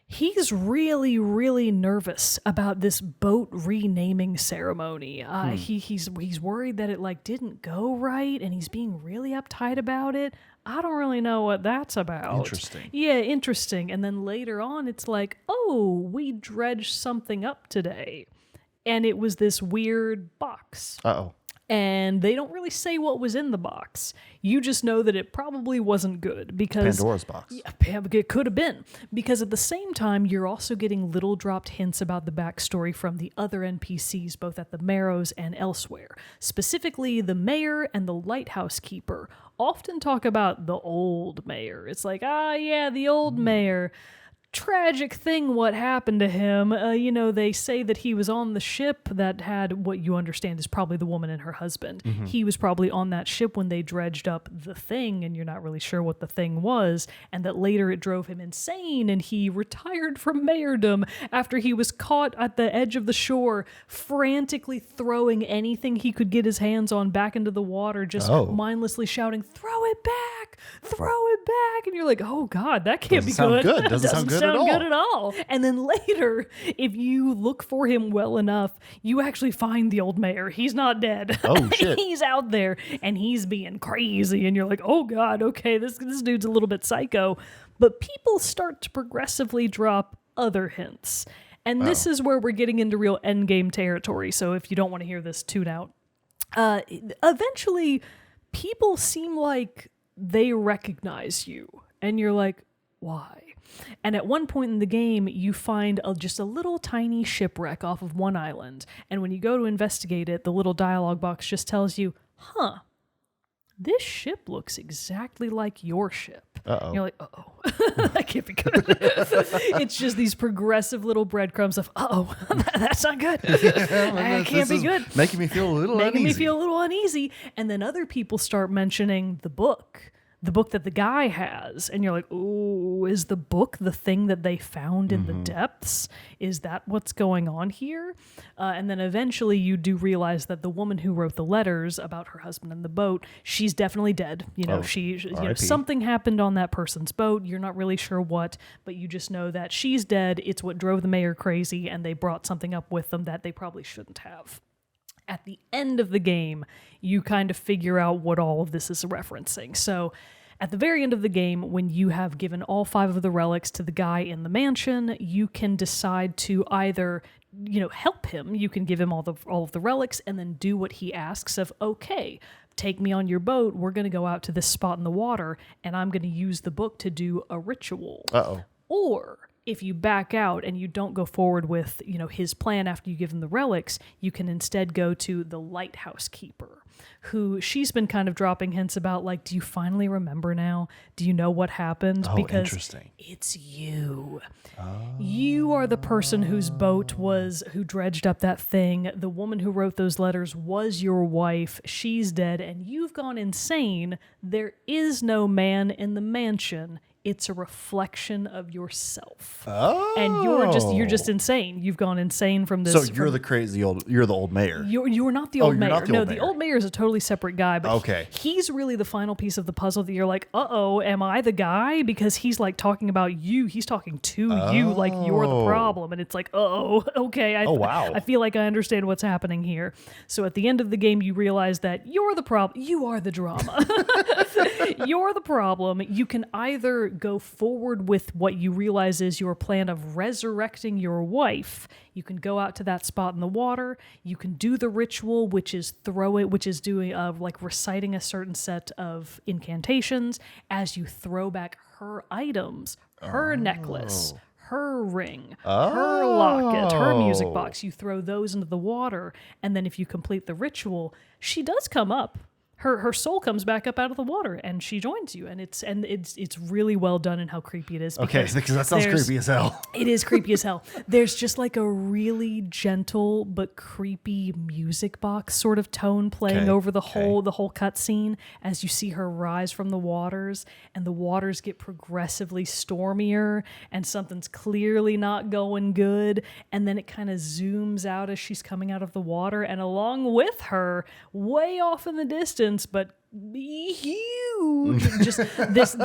he's really, really nervous about this boat renaming ceremony. He's worried that it like didn't go right, and he's being really uptight about it. I don't really know what that's about. Interesting. Yeah, interesting. And then later on, it's like, we dredged something up today, and it was this weird box. Uh-oh. And they don't really say what was in the box. You just know that it probably wasn't good because Pandora's box. Yeah, it could have been. Because at the same time, you're also getting little dropped hints about the backstory from the other NPCs, both at the Marrows and elsewhere. Specifically, the mayor and the lighthouse keeper often talk about the old mayor. It's like, the old mayor. Tragic thing what happened to him. They say that he was on the ship that had what you understand is probably the woman and her husband. Mm-hmm. He was probably on that ship when they dredged up the thing, and you're not really sure what the thing was, and that later it drove him insane, and he retired from mayordom after he was caught at the edge of the shore, frantically throwing anything he could get his hands on back into the water, just mindlessly shouting, throw it back, and you're like, oh God, that can't be good. Doesn't sound good. Good at all. And then later, if you look for him well enough, you actually find the old mayor. He's not dead. Oh, shit. He's out there and he's being crazy. And you're like, oh God, okay, this dude's a little bit psycho. But people start to progressively drop other hints. And this is where we're getting into real endgame territory. So if you don't want to hear this, tune out. Eventually, people seem like they recognize you. And you're like, why? And at one point in the game, you find just a little tiny shipwreck off of one island. And when you go to investigate it, the little dialogue box just tells you, this ship looks exactly like your ship. Uh-oh. You're like, that can't be good. It's just these progressive little breadcrumbs of, that's not good. That can't be good. Making me feel a little uneasy. And then other people start mentioning the book that the guy has, and you're like, ooh, is the book the thing that they found in the depths? Is that what's going on here? And then eventually you do realize that the woman who wrote the letters about her husband and the boat, she's definitely dead. Something happened on that person's boat. You're not really sure what, but you just know that she's dead. It's what drove the mayor crazy, and they brought something up with them that they probably shouldn't have. At the end of the game, you kind of figure out what all of this is referencing. So At the very end of the game, when you have given all 5 of the relics to the guy in the mansion, you can decide to either help him. You can give him all of the relics and then do what he asks of, okay, take me on your boat. We're going to go out to this spot in the water, and I'm going to use the book to do a ritual. Uh-oh. Or if you back out and you don't go forward with, his plan after you give him the relics, you can instead go to the lighthouse keeper, who she's been kind of dropping hints about, like, do you finally remember now? Do you know what happened? Oh, because interesting. It's you. You are the person whose boat who dredged up that thing. The woman who wrote those letters was your wife. She's dead, and you've gone insane. There is no man in the mansion. It's a reflection of yourself. Oh. And you're just insane. You've gone insane from this. So you're the old mayor. You're not the old mayor. Not the no, old the mayor. old mayor is a totally separate guy, but Okay. he's really the final piece of the puzzle that you're like, uh-oh, am I the guy? Because he's like talking about you. He's talking to you like you're the problem. And it's like, uh-oh, okay. Wow. I feel like I understand what's happening here. So at the end of the game, you realize that you're the problem. You are the drama. You're the problem. You can either go forward with what you realize is your plan of resurrecting your wife. You can go out to that spot in the water. You can do the ritual, which is doing reciting a certain set of incantations as you throw back her items, her necklace, her ring, her locket, her music box. You throw those into the water, and then if you complete the ritual, she does come up. Her soul comes back up out of the water, and she joins you, and it's really well done in how creepy it is. Okay, because that sounds creepy as hell. It is creepy as hell. There's just like a really gentle but creepy music box sort of tone playing over the whole cutscene as you see her rise from the waters, and the waters get progressively stormier, and something's clearly not going good, and then it kind of zooms out as she's coming out of the water, and along with her, way off in the distance, but huge. Just this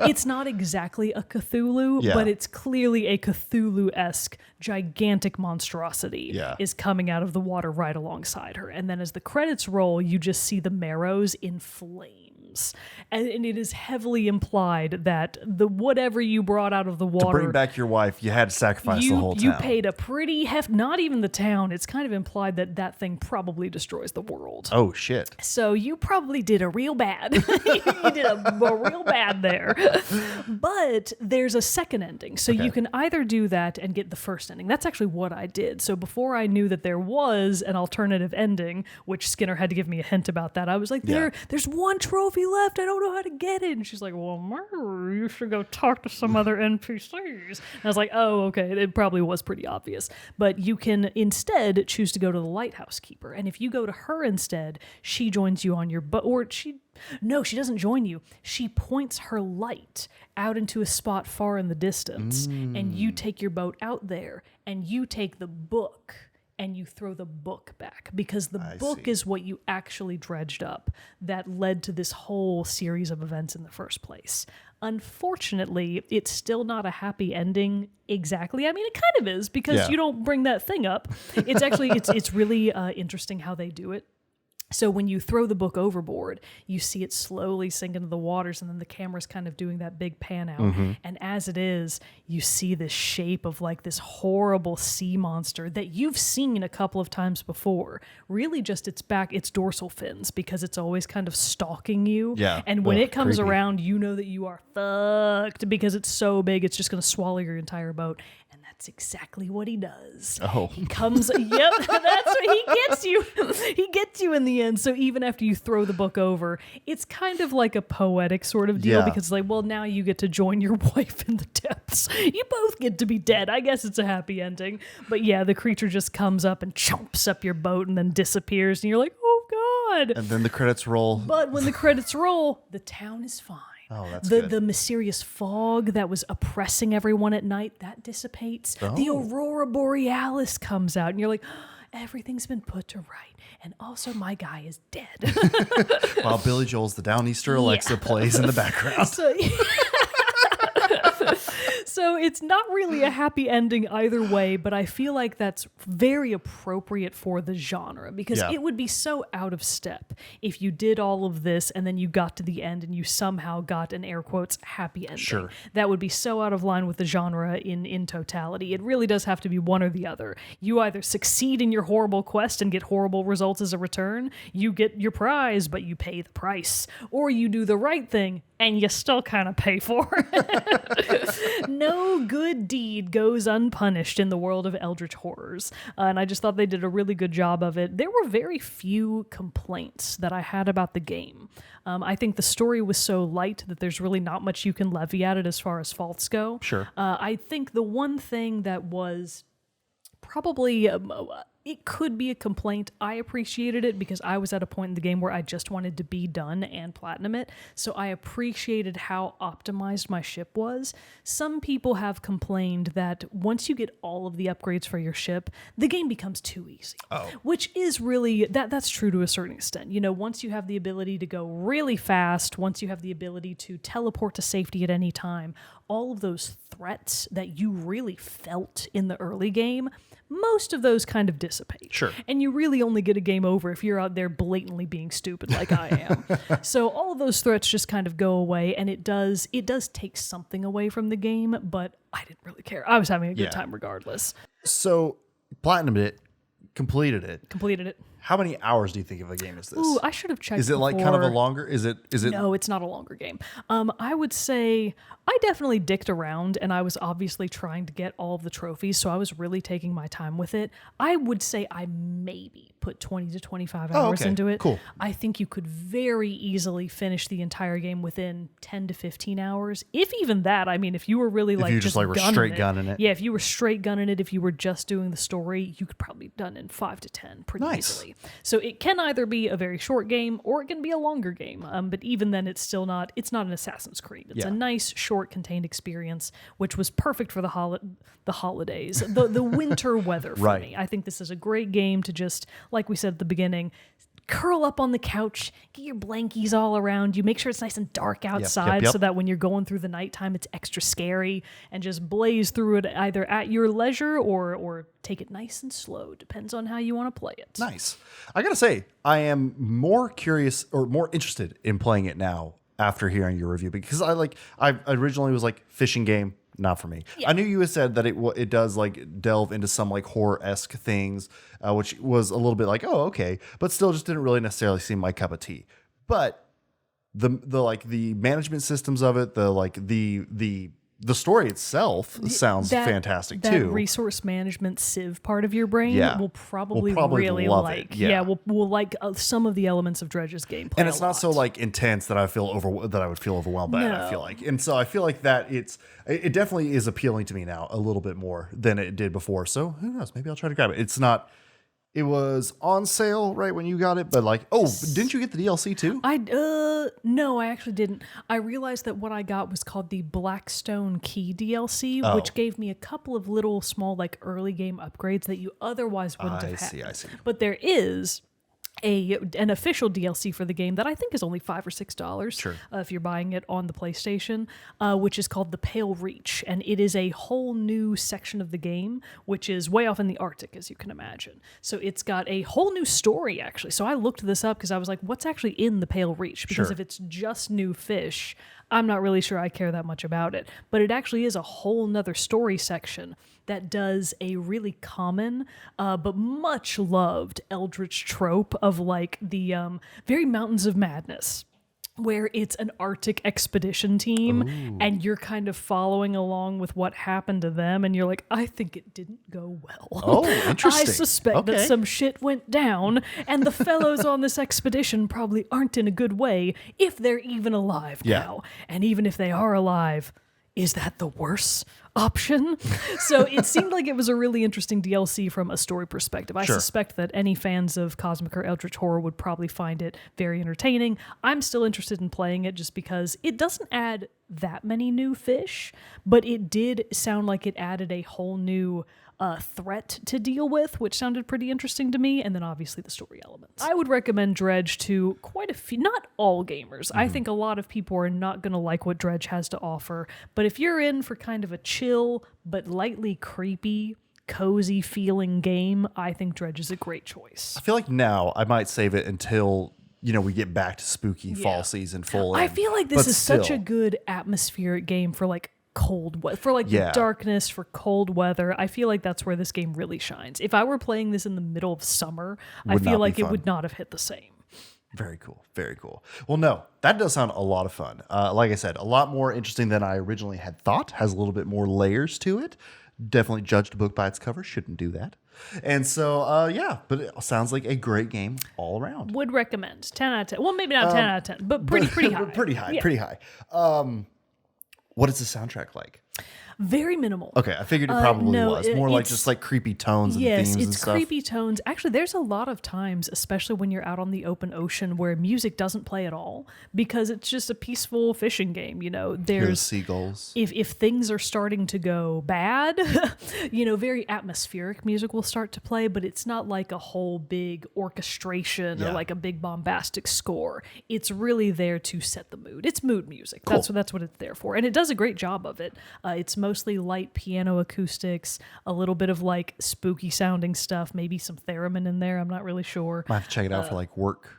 it's not exactly a Cthulhu, but it's clearly a Cthulhu-esque gigantic monstrosity is coming out of the water right alongside her. And then as the credits roll, you just see the Marrows in flames. And it is heavily implied that the whatever you brought out of the water... To bring back your wife, you had to sacrifice the whole town. You paid a pretty not even the town. It's kind of implied that thing probably destroys the world. Oh, shit. So you probably did a real bad. You did a real bad there. But there's a second ending. So you can either do that and get the first ending. That's actually what I did. So before I knew that there was an alternative ending, which Skinner had to give me a hint about that, I was like, there's one trophy left. I don't know how to get it. And she's like, well, you should go talk to some other NPCs. And I was like, oh, okay. It probably was pretty obvious. But you can instead choose to go to the lighthouse keeper. And if you go to her instead, she joins you on your boat. Or she doesn't join you. She points her light out into a spot far in the distance. And you take your boat out there and you take the book and you throw the book back, because the book is what you actually dredged up that led to this whole series of events in the first place. Unfortunately, it's still not a happy ending exactly. I mean, it kind of is, because you don't bring that thing up. It's actually, it's really interesting how they do it. So when you throw the book overboard, you see it slowly sink into the waters, and then the camera's kind of doing that big pan out. And as it is, you see this shape of like this horrible sea monster that you've seen a couple of times before. Really just its dorsal fins, because it's always kind of stalking you. Yeah. And when it comes creepy. around, you know that you are fucked, because it's so big, it's just going to swallow your entire boat. And that's exactly what he does. Oh. He comes, that's what he gets you. He gets you in the end. So even after you throw the book over, it's kind of like a poetic sort of deal, because it's like, well, now you get to join your wife in the depths. You both get to be dead. I guess it's a happy ending. But yeah, the creature just comes up and chomps up your boat and then disappears. And you're like, oh God. And then the credits roll. But when the credits roll, the town is fine. Oh, that's good. The mysterious fog that was oppressing everyone at night, that dissipates. Oh. The Aurora Borealis comes out, and you're like, everything's been put to right. And also, my guy is dead. While Billy Joel's the Downeaster Alexa plays in the background. So it's not really a happy ending either way, but I feel like that's very appropriate for the genre because it would be so out of step if you did all of this and then you got to the end and you somehow got an air quotes happy ending. Sure. That would be so out of line with the genre in totality. It really does have to be one or the other. You either succeed in your horrible quest and get horrible results as a return, you get your prize, but you pay the price, or you do the right thing and you still kind of pay for it. No good deed goes unpunished in the world of eldritch horrors. And I just thought they did a really good job of it. There were very few complaints that I had about the game. I think the story was so light that there's really not much you can levy at it as far as faults go. Sure. I think the one thing that was probably it could be a complaint. I appreciated it because I was at a point in the game where I just wanted to be done and platinum it. So I appreciated how optimized my ship was. Some people have complained that once you get all of the upgrades for your ship, the game becomes too easy. Oh. Which is really, that's true to a certain extent. You know, once you have the ability to go really fast, once you have the ability to teleport to safety at any time, all of those threats that you really felt in the early game, most of those kind of dissipate. Sure. And you really only get a game over if you're out there blatantly being stupid like I am. So all of those threats just kind of go away, and it does take something away from the game, but I didn't really care. I was having a good time regardless. So, platinumed it, completed it. Completed it. How many hours do you think of a game is this? Ooh, I should have checked. Is it like kind of a longer? Is it? No, it's not a longer game. I would say I definitely dicked around, and I was obviously trying to get all of the trophies, so I was really taking my time with it. I would say I maybe put 20 to 25 hours into it. Cool. I think you could very easily finish the entire game within 10 to 15 hours. If even that, I mean, if you were really like you just like were straight gunning it. Yeah, if you were straight gunning it, if you were just doing the story, you could probably be done in 5 to 10 pretty easily. So it can either be a very short game or it can be a longer game. But even then, it's not an Assassin's Creed. It's a nice, short, contained experience, which was perfect for the holidays, the winter weather for me. I think this is a great game to just, like we said at the beginning, curl up on the couch, get your blankies all around you, make sure it's nice and dark outside so that when you're going through the nighttime, it's extra scary, and just blaze through it either at your leisure or take it nice and slow. Depends on how you want to play it. Nice. I gotta say, I am more curious or more interested in playing it now after hearing your review, because I originally was like, fishing game, not for me. I knew you had said that it does like delve into some like horror-esque things, which was a little bit like, oh, okay, but still just didn't really necessarily seem my cup of tea. But the management systems of it, the story itself sounds fantastic too. That resource management civ part of your brain will probably really love like. it. Yeah, we'll like some of the elements of Dredge's gameplay. And it's not so like intense that I would feel overwhelmed by it. I feel like, and so I feel like that it definitely is appealing to me now a little bit more than it did before. So who knows? Maybe I'll try to grab it. It's not. It was on sale right when you got it, but like, didn't you get the DLC too? No, I actually didn't. I realized that what I got was called the Blackstone Key DLC, which gave me a couple of little small like early game upgrades that you otherwise wouldn't have had. I see. But there is an official DLC for the game that I think is only $5 or $6 if you're buying it on the PlayStation, which is called the Pale Reach, and it is a whole new section of the game, which is way off in the Arctic, as you can imagine. So it's got a whole new story, actually. So I looked this up because I was like, what's actually in the Pale Reach? Because if it's just new fish, I'm not really sure I care that much about it. But it actually is a whole nother story section that does a really common but much loved eldritch trope of like the very Mountains of Madness, where it's an Arctic expedition team and you're kind of following along with what happened to them, and you're like, I think it didn't go well. Oh, interesting. I suspect that some shit went down, and the fellows on this expedition probably aren't in a good way if they're even alive now. And even if they are alive, is that the worst option? So it seemed like it was a really interesting DLC from a story perspective. I suspect that any fans of Cosmic or Eldritch Horror would probably find it very entertaining. I'm still interested in playing it just because it doesn't add that many new fish, but it did sound like it added a whole new threat to deal with, which sounded pretty interesting to me, and then obviously the story elements. I would recommend Dredge to quite a few, not all gamers. I think a lot of people are not going to like what Dredge has to offer, but if you're in for kind of a chill but lightly creepy, cozy feeling game, I think Dredge is a great choice. I feel like now I might save it until we get back to spooky fall season full. I feel like this is such a good atmospheric game for like cold weather, for like darkness, for cold weather. I feel like that's where this game really shines. If I were playing this in the middle of summer, I feel like it would not have hit the same. Very cool. Very cool. Well, no, that does sound a lot of fun. Like I said, a lot more interesting than I originally had thought. Has a little bit more layers to it. Definitely judged a book by its cover. Shouldn't do that. And so, but it sounds like a great game all around. Would recommend. 10 out of 10. Well, maybe not 10 out of 10, but pretty high. Pretty high. Pretty high. What is the soundtrack like? Very minimal. Okay, I figured it probably was. More like just like creepy tones and themes and stuff. Yes, it's creepy tones. Actually, there's a lot of times, especially when you're out on the open ocean, where music doesn't play at all because it's just a peaceful fishing game. There's seagulls. If things are starting to go bad, very atmospheric music will start to play, but it's not like a whole big orchestration or like a big bombastic score. It's really there to set the mood. It's mood music. Cool. That's what it's there for, and it does a great job of it. It's mostly light piano acoustics, a little bit of like spooky sounding stuff, maybe some theremin in there. I'm not really sure. Might have to check it out for like work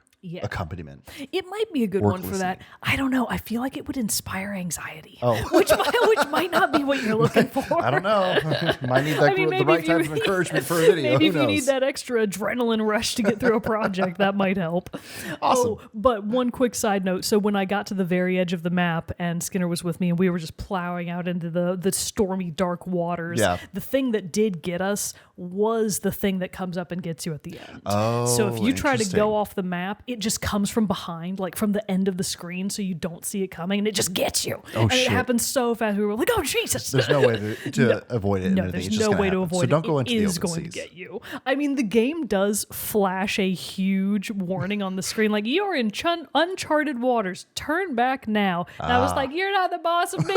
accompaniment. It might be a good one for that. I don't know. I feel like it would inspire anxiety, which might not be what you're looking for. I don't know. Might need the right type of encouragement for a video. Maybe if you need that extra adrenaline rush to get through a project, that might help. Awesome. But one quick side note. So when I got to the very edge of the map and Skinner was with me and we were just plowing out into the stormy, dark waters, the thing that did get us was the thing that comes up and gets you at the end. So if you try to go off the map, it just comes from behind, like from the end of the screen, so you don't see it coming, and it just gets you. It happens so fast. We were like, "Oh Jesus!" There's no way to avoid it. No, there's no way to avoid it. So don't go into the open seas. It is going to get you. I mean, the game does flash a huge warning on the screen, like you're in uncharted waters. Turn back now. And I was like, "You're not the boss of me."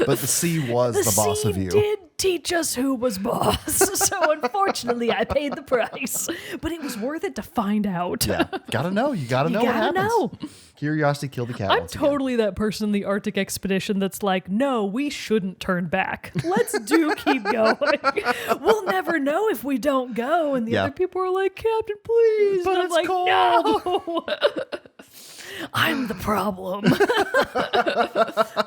But the sea was the boss of you. Did teach us who was boss. So unfortunately, I paid the price. But it was worth it to find out. Yeah, gotta know. You gotta know what happens. Curiosity killed the cat. I'm totally that person in the Arctic expedition that's like, no, we shouldn't turn back. Let's keep going. We'll never know if we don't go. And the other people are like, Captain, please. But and it's I'm like, cold. No. I'm the problem.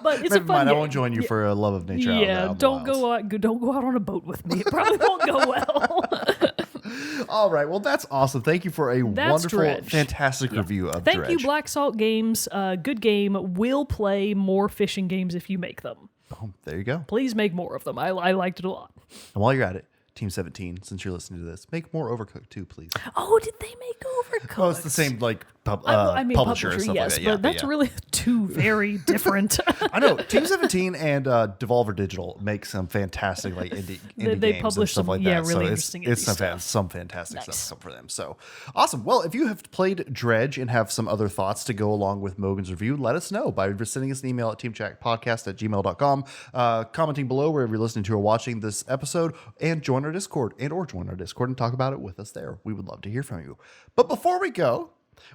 But it's Never a fun mind, game. I won't join you for a love of nature. Yeah, don't go out on a boat with me. It probably won't go well. All right, well that's awesome. Thank you for a wonderful, Dredge. fantastic review of Thank Dredge. you, Black Salt Games. Good game. We'll play more fishing games if you make them. Oh, there you go. Please make more of them. I liked it a lot. And while you're at it, Team 17, since you're listening to this, make more Overcooked too, please. Oh, did they make Overcooked? Oh, it's the same publisher and stuff yes, like that. But that's really two very different. I know. Team 17 and Devolver Digital make some fantastic indie they games publish and stuff some, like that. really so interesting it's indie some fantastic stuff for them. So awesome. Well, if you have played Dredge and have some other thoughts to go along with Mogan's review, let us know by sending us an email at teamchatpodcast@gmail.com, commenting below wherever you're listening to or watching this episode, and join our Discord or join our Discord and talk about it with us there. We would love to hear from you. But before we go,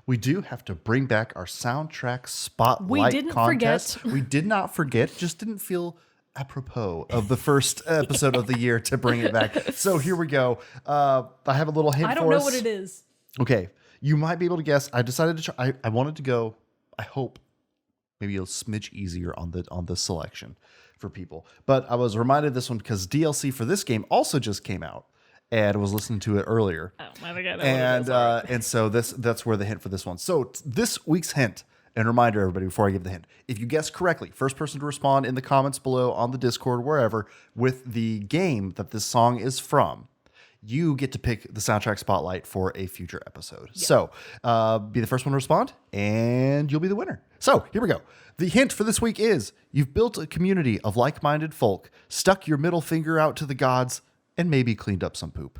we do have to bring back our soundtrack spotlight contest. We did not forget, just didn't feel apropos of the first episode of the year to bring it back. So here we go. I have a little hint for us. I don't know what it is. Okay, you might be able to guess. I decided to try. I wanted to go, I hope, maybe a smidge easier on the selection for people. But I was reminded of this one because DLC for this game also just came out. And was listening to it earlier. Oh, I think I know what it is. And so that's where the hint for this one. So this week's hint, and reminder everybody before I give the hint, if you guess correctly, first person to respond in the comments below on the Discord, wherever, with the game that this song is from, you get to pick the soundtrack spotlight for a future episode. Yeah. So be the first one to respond, and you'll be the winner. So here we go. The hint for this week is, you've built a community of like-minded folk, stuck your middle finger out to the gods, and maybe cleaned up some poop.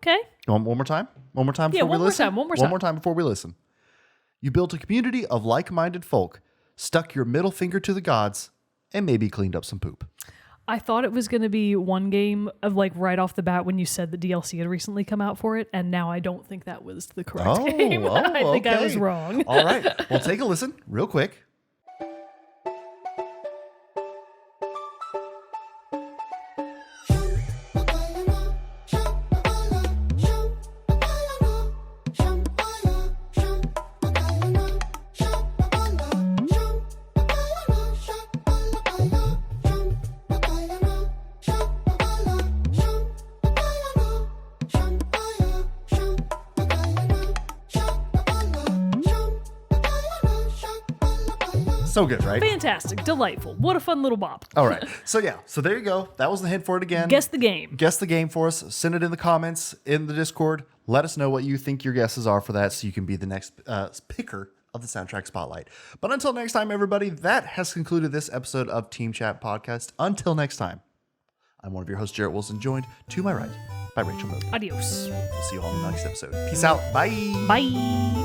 Okay. One more time? One more time Yeah, before we listen? one more One more time before we listen. You built a community of like-minded folk, stuck your middle finger to the gods, and maybe cleaned up some poop. I thought it was going to be one game of like right off the bat when you said the DLC had recently come out for it, and now I don't think that was the correct game. I think I was wrong. All right. Well, take a listen real quick. So good, right? Fantastic. Delightful. What a fun little bop. All right. So there you go. That was the hint for it again. Guess the game. Guess the game for us. Send it in the comments in the Discord. Let us know what you think your guesses are for that so you can be the next picker of the Soundtrack Spotlight. But until next time, everybody, that has concluded this episode of Team Chat Podcast. Until next time, I'm one of your hosts, Jarrett Wilson, joined to my right by Rachel Mogan. Adios. We'll see you all in the next episode. Peace out. Bye. Bye.